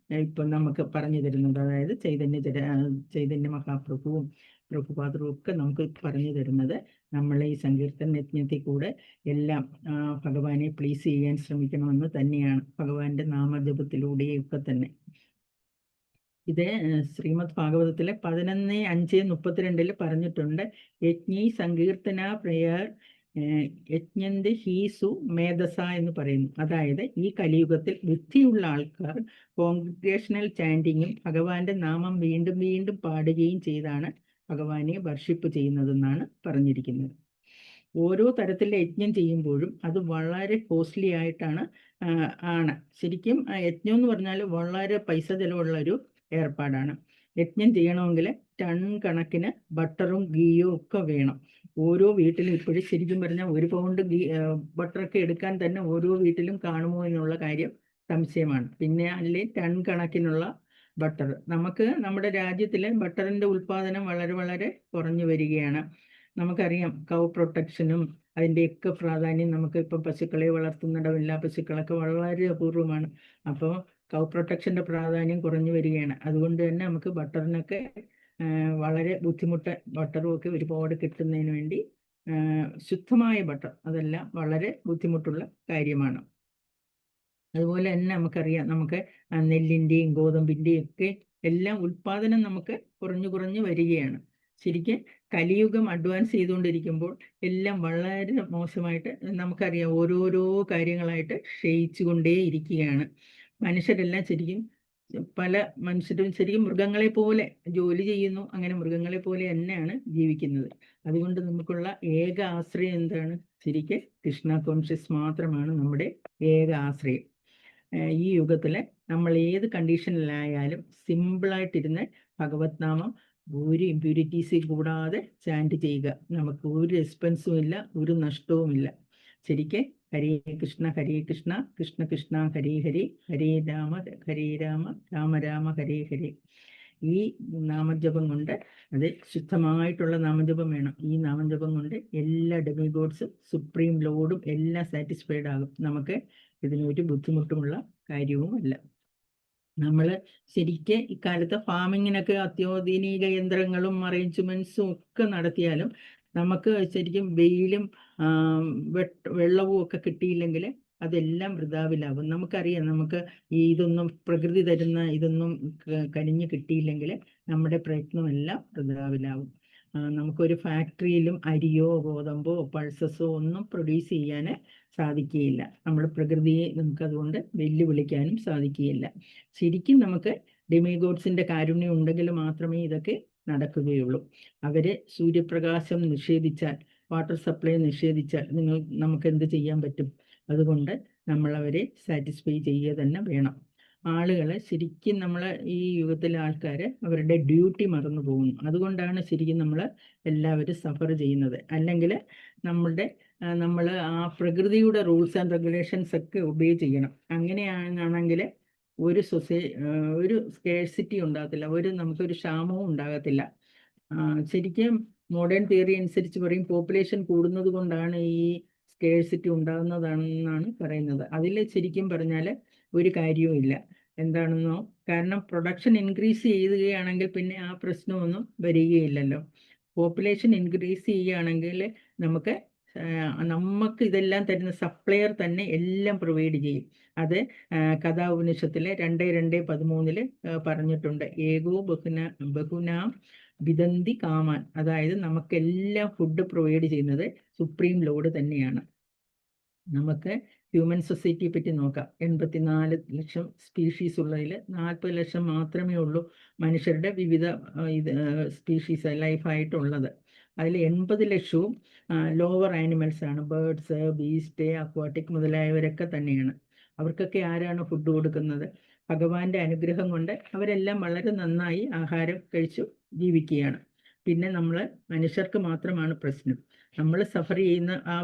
ഇപ്പം നമുക്ക് പറഞ്ഞു തരുന്നത്. അതായത് ചൈതന്യ മഹാപ്രഭുവും പ്രഭുപാദരും ഒക്കെ നമുക്ക് പറഞ്ഞു തരുന്നത് നമ്മൾ ഈ സങ്കീർത്തന യജ്ഞത്തിൽ കൂടെ എല്ലാം ഭഗവാനെ പ്ലീസ് ചെയ്യാൻ ശ്രമിക്കണമെന്ന് തന്നെയാണ്, ഭഗവാന്റെ നാമജപത്തിലൂടെയൊക്കെ തന്നെ. ഇത് ശ്രീമദ് ഭാഗവതത്തിലെ 11:5-32 പറഞ്ഞിട്ടുണ്ട്. യജ്ഞി സങ്കീർത്തന പ്രയർ യജ്ഞന്റെ ഹീസു മേധസ എന്ന് പറയുന്നു. അതായത് ഈ കലിയുഗത്തിൽ ബുദ്ധിയുള്ള ആൾക്കാർ കോൺഗ്രിഗേഷണൽ ചാൻഡിങ്ങും ഭഗവാന്റെ നാമം വീണ്ടും വീണ്ടും പാടുകയും ചെയ്താണ് ഭഗവാനെ വർഷിപ്പ് ചെയ്യുന്നതെന്നാണ് പറഞ്ഞിരിക്കുന്നത്. ഓരോ തരത്തിലെ യജ്ഞം ചെയ്യുമ്പോഴും അത് വളരെ കോസ്റ്റ്ലി ആയിട്ടാണ് ശരിക്കും യജ്ഞം എന്ന് പറഞ്ഞാൽ വളരെ പൈസ ചിലവുള്ള ഒരു ഏർപ്പാടാണ്. യജ്ഞം ചെയ്യണമെങ്കിൽ ടൺ കണക്കിന് ബട്ടറും ഗീയും ഒക്കെ വേണം. ഓരോ വീട്ടിലും ഇപ്പോഴും ശരിക്കും പറഞ്ഞാൽ 1 പൗണ്ട് ബട്ടറൊക്കെ എടുക്കാൻ തന്നെ ഓരോ വീട്ടിലും കാണുമോ എന്നുള്ള കാര്യം സംശയമാണ്. പിന്നെ അതിൽ ടൺ കണക്കിനുള്ള ബട്ടർ. നമുക്ക് നമ്മുടെ രാജ്യത്തിലെ ബട്ടറിൻ്റെ ഉൽപ്പാദനം വളരെ വളരെ കുറഞ്ഞു വരികയാണ്. നമുക്കറിയാം കൗ പ്രൊട്ടക്ഷനും അതിൻ്റെയൊക്കെ പ്രാധാന്യം. നമുക്ക് ഇപ്പം പശുക്കളെ വളർത്തുന്നിടമില്ല, പശുക്കളൊക്കെ വളരെ അപൂർവമാണ്. അപ്പോൾ കൗ പ്രൊട്ടക്ഷൻ്റെ പ്രാധാന്യം കുറഞ്ഞു വരികയാണ്. അതുകൊണ്ട് തന്നെ നമുക്ക് ബട്ടറിനൊക്കെ വളരെ ബുദ്ധിമുട്ട്. ബട്ടറും ഒക്കെ ഒരുപാട് കിട്ടുന്നതിന് വേണ്ടി ശുദ്ധമായ ബട്ടർ അതെല്ലാം വളരെ ബുദ്ധിമുട്ടുള്ള കാര്യമാണ്. അതുപോലെ തന്നെ നമുക്കറിയാം നമുക്ക് നെല്ലിൻ്റെയും ഗോതമ്പിൻ്റെയും ഒക്കെ എല്ലാം ഉൽപ്പാദനം നമുക്ക് കുറഞ്ഞു വരികയാണ്. ശരിക്കും കലിയുഗം അഡ്വാൻസ് ചെയ്തുകൊണ്ടിരിക്കുമ്പോൾ എല്ലാം വളരെ മോശമായിട്ട് നമുക്കറിയാം ഓരോരോ കാര്യങ്ങളായിട്ട് ക്ഷയിച്ചു കൊണ്ടേ ഇരിക്കുകയാണ്. മനുഷ്യരെല്ലാം ശരിക്കും പല മനുഷ്യരും ശരിക്കും മൃഗങ്ങളെ പോലെ ജോലി ചെയ്യുന്നു. അങ്ങനെ മൃഗങ്ങളെ പോലെ തന്നെയാണ് ജീവിക്കുന്നത്. അതുകൊണ്ട് നമുക്കുള്ള ഏക ആശ്രയം എന്താണ്? ശരിക്കും കൃഷ്ണ കോൺഷ്യസ് മാത്രമാണ് നമ്മുടെ ഏക ആശ്രയം. ഈ യുഗത്തിൽ നമ്മൾ ഏത് കണ്ടീഷനിലായാലും സിമ്പിളായിട്ടിരുന്ന് ഭഗവത് നാമം ഒരു ഇമ്പ്യൂരിറ്റീസ് കൂടാതെ ചാൻറ്റ് ചെയ്യുക. നമുക്ക് ഒരു എക്സ്പെൻസും ഇല്ല, ഒരു നഷ്ടവുമില്ല. ശരിക്കും ഹരേ കൃഷ്ണ കൃഷ്ണ കൃഷ്ണ ഹരേ ഹരേ, ഹരേ രാമ രാമ രാമ ഹരേ ഹരേ. ഈ നാമജപം കൊണ്ട്, അത് ശുദ്ധമായിട്ടുള്ള നാമജപം വേണം. ഈ നാമജപം കൊണ്ട് എല്ലാ ഡെമിഗോഡ്സും സുപ്രീം ലോർഡും എല്ലാം സാറ്റിസ്ഫൈഡ് ആകും. നമുക്ക് ഇതിനൊരു ബുദ്ധിമുട്ടുമുള്ള കാര്യവുമല്ല. നമ്മൾ ശരിക്കും ഇക്കാലത്ത് ഫാമിങ്ങിനൊക്കെ അത്യാധുനിക യന്ത്രങ്ങളും അറേഞ്ച്മെൻറ്റ്സും ഒക്കെ നടത്തിയാലും നമുക്ക് ശരിക്കും വെയിലും വെള്ളവും ഒക്കെ കിട്ടിയില്ലെങ്കിൽ അതെല്ലാം വൃഥാവിലാകും. നമുക്കറിയാം, നമുക്ക് ഇതൊന്നും പ്രകൃതി തരുന്ന ഇതൊന്നും കനിഞ്ഞ് കിട്ടിയില്ലെങ്കിൽ നമ്മുടെ പ്രയത്നമെല്ലാം വൃഥാവിലാകും. നമുക്കൊരു ഫാക്ടറിയിലും അരിയോ ഗോതമ്പോ പൾസസോ ഒന്നും പ്രൊഡ്യൂസ് ചെയ്യാൻ സാധിക്കുകയില്ല. നമ്മൾ പ്രകൃതിയെ നമുക്കതുകൊണ്ട് വെല്ലുവിളിക്കാനും സാധിക്കുകയില്ല. ശരിക്കും നമുക്ക് ഡെമിഗോഡ്സിൻ്റെ കാരുണ്യം ഉണ്ടെങ്കിൽ മാത്രമേ ഇതൊക്കെ നടക്കുകയുള്ളൂ. അവർ സൂര്യപ്രകാശം നിഷേധിച്ചാൽ, വാട്ടർ സപ്ലൈ നിഷേധിച്ചാൽ നമുക്ക് എന്ത് ചെയ്യാൻ പറ്റും? അതുകൊണ്ട് നമ്മളവരെ സാറ്റിസ്ഫൈ ചെയ്യുക തന്നെ വേണം. ആളുകൾ ശരിക്കും നമ്മൾ ഈ യുഗത്തിലെ ആൾക്കാർ അവരുടെ ഡ്യൂട്ടി മറന്നു പോകുന്നു. അതുകൊണ്ടാണ് ശരിക്കും നമ്മൾ എല്ലാവരും സഫർ ചെയ്യുന്നത്. അല്ലെങ്കിൽ നമ്മൾ ആ പ്രകൃതിയുടെ റൂൾസ് ആൻഡ് റെഗുലേഷൻസ് ഒക്കെ ഒബേ ചെയ്യണം. അങ്ങനെയാണെങ്കിൽ ഒരു സ്കേഴ്സിറ്റി ഉണ്ടാകത്തില്ല, നമുക്കൊരു ക്ഷാമവും ഉണ്ടാകത്തില്ല. ശരിക്കും മോഡേൺ തിയറി അനുസരിച്ച് പറയും പോപ്പുലേഷൻ കൂടുന്നത് കൊണ്ടാണ് ഈ സ്കേഴ്സിറ്റി ഉണ്ടാകുന്നതാണെന്നാണ് പറയുന്നത്. അതിൽ ശരിക്കും പറഞ്ഞാൽ ഒരു കാര്യവും ഇല്ല. എന്താണെന്നോ, കാരണം പ്രൊഡക്ഷൻ ഇൻക്രീസ് ചെയ്യുകയാണെങ്കിൽ പിന്നെ ആ പ്രശ്നമൊന്നും വരികയില്ലല്ലോ. പോപ്പുലേഷൻ ഇൻക്രീസ് ചെയ്യുകയാണെങ്കിൽ നമുക്ക് ഇതെല്ലാം തരുന്ന സപ്ലയർ തന്നെ എല്ലാം പ്രൊവൈഡ് ചെയ്യും. അത് കഥാ ഉപനിഷത്തിലെ 2:2-13 പറഞ്ഞിട്ടുണ്ട്. ഏകോ ബഹുനാം വിദന്തി കാമാൻ. അതായത് നമുക്കെല്ലാം ഫുഡ് പ്രൊവൈഡ് ചെയ്യുന്നത് സുപ്രീം ലോർഡ് തന്നെയാണ്. നമുക്ക് ഹ്യൂമൻ സൊസൈറ്റിയെ പറ്റി നോക്കാം. 84 ലക്ഷം സ്പീഷീസ് ഉള്ളതിൽ 40 ലക്ഷം മാത്രമേ ഉള്ളൂ മനുഷ്യരുടെ വിവിധ സ്പീഷീസ് ലൈഫായിട്ടുള്ളത്. അതിൽ 80 ലക്ഷവും ലോവർ ആനിമൽസ് ആണ്. ബേർഡ്സ്, ബീസ്റ്റ്, അക്വാട്ടിക് മുതലായവരൊക്കെ തന്നെയാണ്. അവർക്കൊക്കെ ആരാണ് ഫുഡ് കൊടുക്കുന്നത്? ഭഗവാന്റെ അനുഗ്രഹം കൊണ്ട് അവരെല്ലാം വളരെ നന്നായി ആഹാരം കഴിച്ചു ജീവിക്കുകയാണ്. പിന്നെ നമ്മൾ മനുഷ്യർക്ക് മാത്രമാണ് പ്രശ്നം. നമ്മൾ സഫർ ചെയ്യുന്ന ആ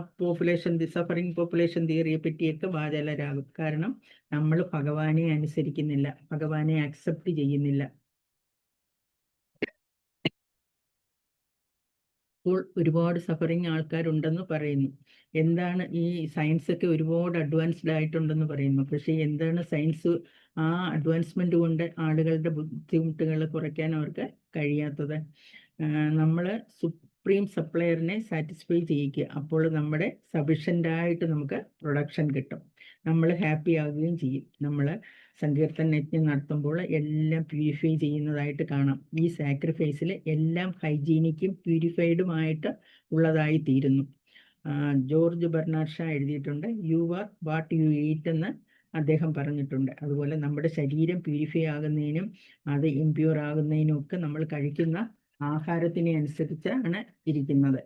സഫറിങ് പോപ്പുലേഷൻ തിയറിയെ പറ്റിയൊക്കെ വാചാലരാകും. കാരണം നമ്മൾ ഭഗവാനെ അനുസരിക്കുന്നില്ല, ഭഗവാനെ അക്സെപ്റ്റ് ചെയ്യുന്നില്ല. ഇപ്പോൾ ഒരുപാട് സഫറിങ് ആൾക്കാരുണ്ടെന്ന് പറയുന്നു. എന്താണ് ഈ സയൻസൊക്കെ ഒരുപാട് അഡ്വാൻസ്ഡ് ആയിട്ടുണ്ടെന്ന് പറയുന്നു. പക്ഷേ എന്താണ് സയൻസ് ആ അഡ്വാൻസ്മെന്റ് കൊണ്ട് ആളുകളുടെ ബുദ്ധിമുട്ടുകൾ കുറയ്ക്കാൻ അവർക്ക് കഴിയാത്തത്? നമ്മൾ സുപ്രീം സപ്ലയറിനെ സാറ്റിസ്ഫൈ ചെയ്യിക്കുക. അപ്പോൾ നമ്മുടെ സഫിഷ്യൻ്റായിട്ട് നമുക്ക് പ്രൊഡക്ഷൻ കിട്ടും, നമ്മൾ ഹാപ്പി ആവുകയും ചെയ്യും. നമ്മൾ സങ്കീർത്തന യജ്ഞം നടത്തുമ്പോൾ എല്ലാം പ്യൂരിഫൈ ചെയ്യുന്നതായിട്ട് കാണാം. ഈ സാക്രിഫൈസിൽ എല്ലാം ഹൈജീനിക്കും പ്യൂരിഫൈഡുമായിട്ട് ഉള്ളതായി തീരുന്നു. ജോർജ് ബെർണാഡ് ഷാ എഴുതിയിട്ടുണ്ട്, you are what you eat എന്ന് അദ്ദേഹം പറഞ്ഞിട്ടുണ്ട്. അതുപോലെ നമ്മുടെ ശരീരം പ്യൂരിഫൈ ആകുന്നതിനും അത് ഇംപ്യൂർ ആകുന്നതിനും ഒക്കെ നമ്മൾ കഴിക്കുന്ന ആഹാരത്തിനെ അനുസരിച്ചാണ് ഇരിക്കുന്നത്.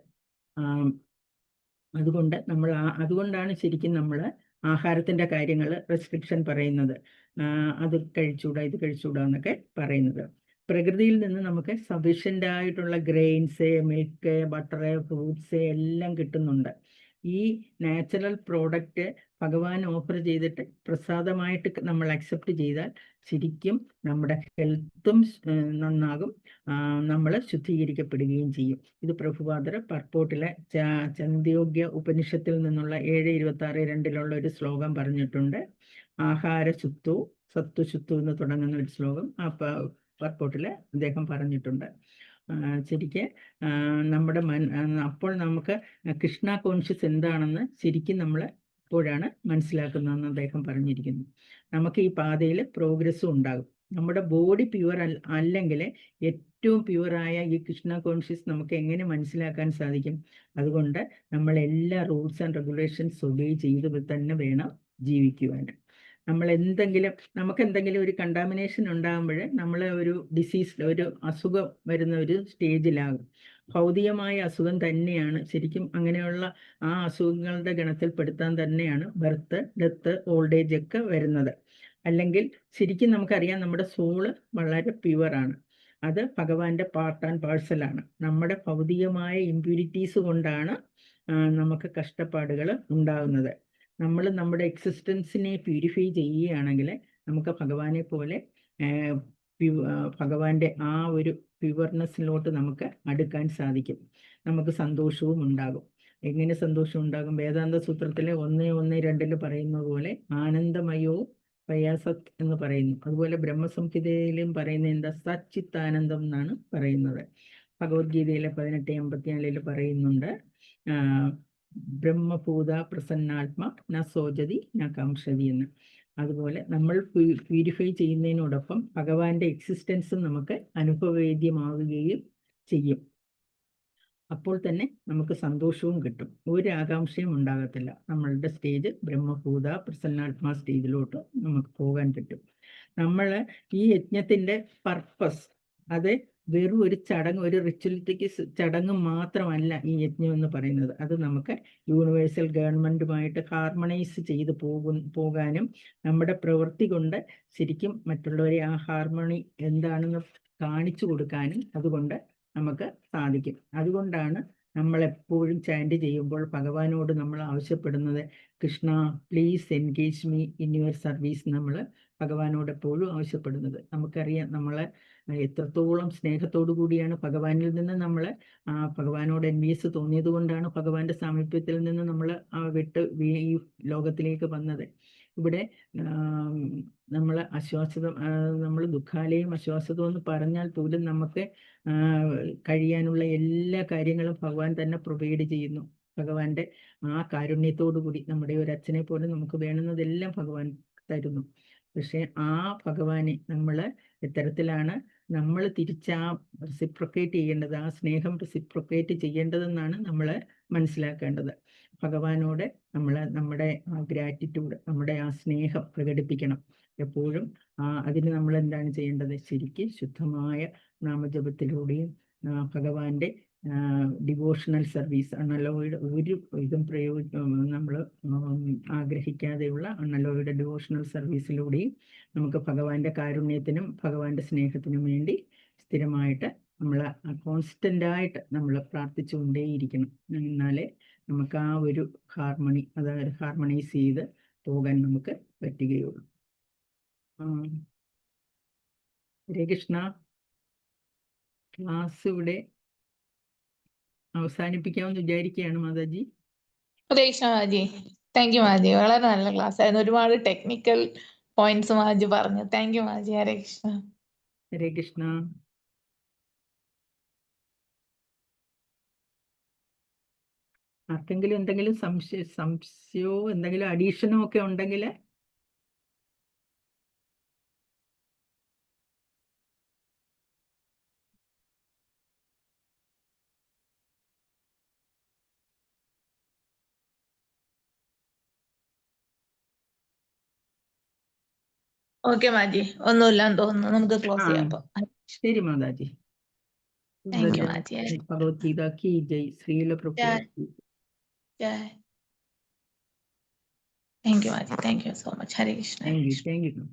അതുകൊണ്ടാണ് ശരിക്കും നമ്മൾ ആഹാരത്തിൻ്റെ കാര്യങ്ങൾ റെസ്ട്രിക്ഷൻ പറയുന്നത്. അത് കഴിച്ചുകൂടാ, ഇത് കഴിച്ചുകൂടാ എന്നൊക്കെ പറയുന്നത്. പ്രകൃതിയിൽ നിന്ന് നമുക്ക് സഫീഷ്യൻ്റ് ആയിട്ടുള്ള ഗ്രെയിൻസ്, മിൽക്ക്, ബട്ടർ, ഫ്രൂട്ട്സ് എല്ലാം കിട്ടുന്നുണ്ട്. ഈ നാച്ചുറൽ പ്രോഡക്റ്റ് ഭഗവാൻ ഓഫർ ചെയ്തിട്ട് പ്രസാദമായിട്ട് നമ്മൾ അക്സെപ്റ്റ് ചെയ്താൽ ശരിക്കും നമ്മുടെ ഹെൽത്തും നന്നാകും, നമ്മൾ ശുദ്ധീകരിക്കപ്പെടുകയും ചെയ്യും. ഇത് പ്രഭുപാദർ പർപ്പോട്ടിലെ ചന്ദ്യോഗ്യ ഉപനിഷത്തിൽ നിന്നുള്ള 7:26-2 ഒരു ശ്ലോകം പറഞ്ഞിട്ടുണ്ട്. ആഹാര ശുദ്ധു സത്വശുദ്ധു എന്ന് തുടങ്ങുന്ന ഒരു ശ്ലോകം ആ പർപ്പോട്ടിൽ അദ്ദേഹം പറഞ്ഞിട്ടുണ്ട്. ശരിക്ക് നമ്മുടെ അപ്പോൾ നമുക്ക് കൃഷ്ണ കോൺഷ്യസ് എന്താണെന്ന് ശരിക്കും നമ്മൾ ഇപ്പോഴാണ് മനസ്സിലാക്കുന്നതെന്ന് അദ്ദേഹം പറഞ്ഞിരിക്കുന്നു. നമുക്ക് ഈ പാതയിൽ പ്രോഗ്രസ്സും ഉണ്ടാകും. നമ്മുടെ ബോഡി പ്യുവർ അല്ലെങ്കിൽ ഏറ്റവും പ്യുവറായ ഈ കൃഷ്ണ കോൺഷ്യസ് നമുക്ക് എങ്ങനെ മനസ്സിലാക്കാൻ സാധിക്കും? അതുകൊണ്ട് നമ്മൾ എല്ലാ റൂൾസ് ആൻഡ് റെഗുലേഷൻസ് ഒബേ ചെയ്ത് തന്നെ വേണം ജീവിക്കുവാൻ. നമുക്ക് എന്തെങ്കിലും ഒരു കണ്ടാമിനേഷൻ ഉണ്ടാകുമ്പോൾ നമ്മൾ ഒരു ഒരു അസുഖം വരുന്ന ഒരു സ്റ്റേജിലാകും. ഭൗതികമായ അസുഖം തന്നെയാണ് ശരിക്കും. അങ്ങനെയുള്ള ആ അസുഖങ്ങളുടെ ഗണത്തിൽപ്പെടുത്താൻ തന്നെയാണ് ബർത്ത്, ഡെത്ത്, ഓൾഡ് ഏജ് ഒക്കെ വരുന്നത്. അല്ലെങ്കിൽ ശരിക്കും നമുക്കറിയാം നമ്മുടെ സോള് വളരെ പ്യുവറാണ്. അത് ഭഗവാന്റെ പാർട്ട് ആൻഡ് പാഴ്സലാണ്. നമ്മുടെ ഭൗതികമായ ഇമ്പ്യൂരിറ്റീസ് കൊണ്ടാണ് നമുക്ക് കഷ്ടപ്പാടുകൾ ഉണ്ടാകുന്നത്. നമ്മൾ നമ്മുടെ എക്സിസ്റ്റൻസിനെ പ്യൂരിഫൈ ചെയ്യുകയാണെങ്കിൽ നമുക്ക് ഭഗവാനെ പോലെ ഭഗവാന്റെ ആ ഒരു പ്യുവർനെസ്സിലോട്ട് നമുക്ക് അടുക്കാൻ സാധിക്കും. നമുക്ക് സന്തോഷവും ഉണ്ടാകും. എങ്ങനെ സന്തോഷം ഉണ്ടാകും? വേദാന്ത സൂത്രത്തിലെ 1:1-2 പറയുന്നത് പോലെ ആനന്ദമയോ പ്രയാസത് എന്ന് പറയുന്നു. അതുപോലെ ബ്രഹ്മസംഹിതയിലും പറയുന്നത് എന്താ? സച്ചിത്താനന്ദം എന്നാണ് പറയുന്നത്. ഭഗവത്ഗീതയിലെ 18:84 പറയുന്നുണ്ട്, ബ്രഹ്മഭൂത പ്രസന്നാത്മ ന സോജതി ന കാംക്ഷതി എന്ന്. അതുപോലെ നമ്മൾ പ്യൂരിഫൈ ചെയ്യുന്നതിനോടൊപ്പം ഭഗവാന്റെ എക്സിസ്റ്റൻസും നമുക്ക് അനുഭവവേദ്യമാവുകയും ചെയ്യും. അപ്പോൾ തന്നെ നമുക്ക് സന്തോഷവും കിട്ടും, ഒരു ആകാംക്ഷയും ഉണ്ടാകത്തില്ല. നമ്മളുടെ സ്റ്റേജ് ബ്രഹ്മഭൂത പ്രസന്നാത്മാ സ്റ്റേജിലോട്ട് നമുക്ക് പോകാൻ പറ്റും. നമ്മൾ ഈ യജ്ഞത്തിൻ്റെ പർപ്പസ് അത് വെറും ഒരു ചടങ്ങ്, ഒരു റിച്വലിറ്റിക്ക് ചടങ്ങ് മാത്രമല്ല ഈ യജ്ഞം എന്ന് പറയുന്നത്. അത് നമുക്ക് യൂണിവേഴ്സൽ ഗവൺമെൻറ്റുമായിട്ട് ഹാർമണൈസ് ചെയ്ത് പോകാനും നമ്മുടെ പ്രവൃത്തി കൊണ്ട് ശരിക്കും മറ്റുള്ളവരെ ആ ഹാർമണി എന്താണെന്ന് കാണിച്ചു കൊടുക്കാനും അതുകൊണ്ട് നമുക്ക് സാധിക്കും. അതുകൊണ്ടാണ് നമ്മളെപ്പോഴും ചാൻറ്റ് ചെയ്യുമ്പോൾ ഭഗവാനോട് നമ്മൾ ആവശ്യപ്പെടുന്നത്, Krishna please engage me in your service. നമ്മൾ ഭഗവാനോട് എപ്പോഴും ആവശ്യപ്പെടുന്നത്. നമുക്കറിയാം നമ്മൾ എത്രത്തോളം സ്നേഹത്തോടു കൂടിയാണ് ഭഗവാനിൽ നിന്ന് നമ്മൾ ഭഗവാനോട് എൻവിയസ് തോന്നിയത് കൊണ്ടാണ് ഭഗവാന്റെ സാമീപ്യത്തിൽ നിന്ന് നമ്മൾ ഈ ലോകത്തിലേക്ക് വന്നത്. ഇവിടെ നമ്മൾ നമ്മൾ ദുഃഖാലയം അശ്വാസതം എന്ന് പറഞ്ഞാൽ പോലും നമുക്ക് കഴിയാനുള്ള എല്ലാ കാര്യങ്ങളും ഭഗവാൻ തന്നെ പ്രൊവൈഡ് ചെയ്യുന്നു. ഭഗവാന്റെ ആ കാരുണ്യത്തോടു കൂടി നമ്മുടെ ഒരു അച്ഛനെ പോലെ നമുക്ക് വേണ്ടുന്നതെല്ലാം ഭഗവാൻ തരുന്നു. പക്ഷെ ആ ഭഗവാനെ നമ്മൾ എത്തരത്തിലാണ് നമ്മൾ തിരിച്ചാ റെസിപ്രൊക്കേറ്റ് ചെയ്യേണ്ടത്, ആ സ്നേഹം റെസിപ്രൊക്കേറ്റ് ചെയ്യേണ്ടതെന്നാണ് നമ്മൾ മനസ്സിലാക്കേണ്ടത്. ഭഗവാനോട് നമ്മുടെ ആ ഗ്രാറ്റിറ്റ്യൂഡ്, നമ്മുടെ ആ സ്നേഹം പ്രകടിപ്പിക്കണം എപ്പോഴും. അതിന് നമ്മൾ എന്താണ് ചെയ്യേണ്ടത്? ശരിക്കും ശുദ്ധമായ നാമജപത്തിലൂടെയും ഭഗവാന്റെ ഡിവോഷണൽ സർവീസ്, അൺഅലോയ്ഡ് ഒരു ഇതും നമ്മൾ ആഗ്രഹിക്കാതെയുള്ള അൺഅലോയ്ഡ് ഡിവോഷണൽ സർവീസിലൂടെയും നമുക്ക് ഭഗവാന്റെ കാരുണ്യത്തിനും ഭഗവാന്റെ സ്നേഹത്തിനും വേണ്ടി സ്ഥിരമായിട്ട് നമ്മൾ കോൺസ്റ്റൻ്റായിട്ട് നമ്മൾ പ്രാർത്ഥിച്ചുകൊണ്ടേയിരിക്കണം. എന്നാലേ നമുക്ക് ആ ഒരു അതായത് ഹാർമണൈസ് ചെയ്ത് പോകാൻ നമുക്ക് പറ്റുകയുള്ളൂ. ഹരേ കൃഷ്ണ. ക്ലാസ് ഇവിടെ അവസാനിപ്പിക്കാമെന്ന് വിചാരിക്കുകയാണ് മാതാജി.
ഹരേ കൃഷ്ണ മാതാജി. താങ്ക് യു മാതാജി. വളരെ നല്ല ക്ലാസ് ആയിരുന്നു. ഒരുപാട് ടെക്നിക്കൽ പോയിന്റ്സ് മാതാജി പറഞ്ഞു. താങ്ക് യു മാതാജി. ഹരേ കൃഷ്ണ.
ഹരേ കൃഷ്ണ. ആർക്കെങ്കിലും എന്തെങ്കിലും സംശയമോ എന്തെങ്കിലും അഡീഷനോ ഒക്കെ ഉണ്ടെങ്കിൽ
ഓക്കെ മാതാജി, ഒന്നുമില്ലാന്ന് തോന്നുന്നു. നമുക്ക് ക്ലോസ് ചെയ്യാം അപ്പൊ.
ശരി മാതാജി.
Thank you Mataji.
ഭഗവത്ഗീത കി ജയ്. ശ്രീല പ്രഭുപാദ് കി
ജയ്. Thank you Mataji. Thank you so much. Hare Krishna.
Thank U.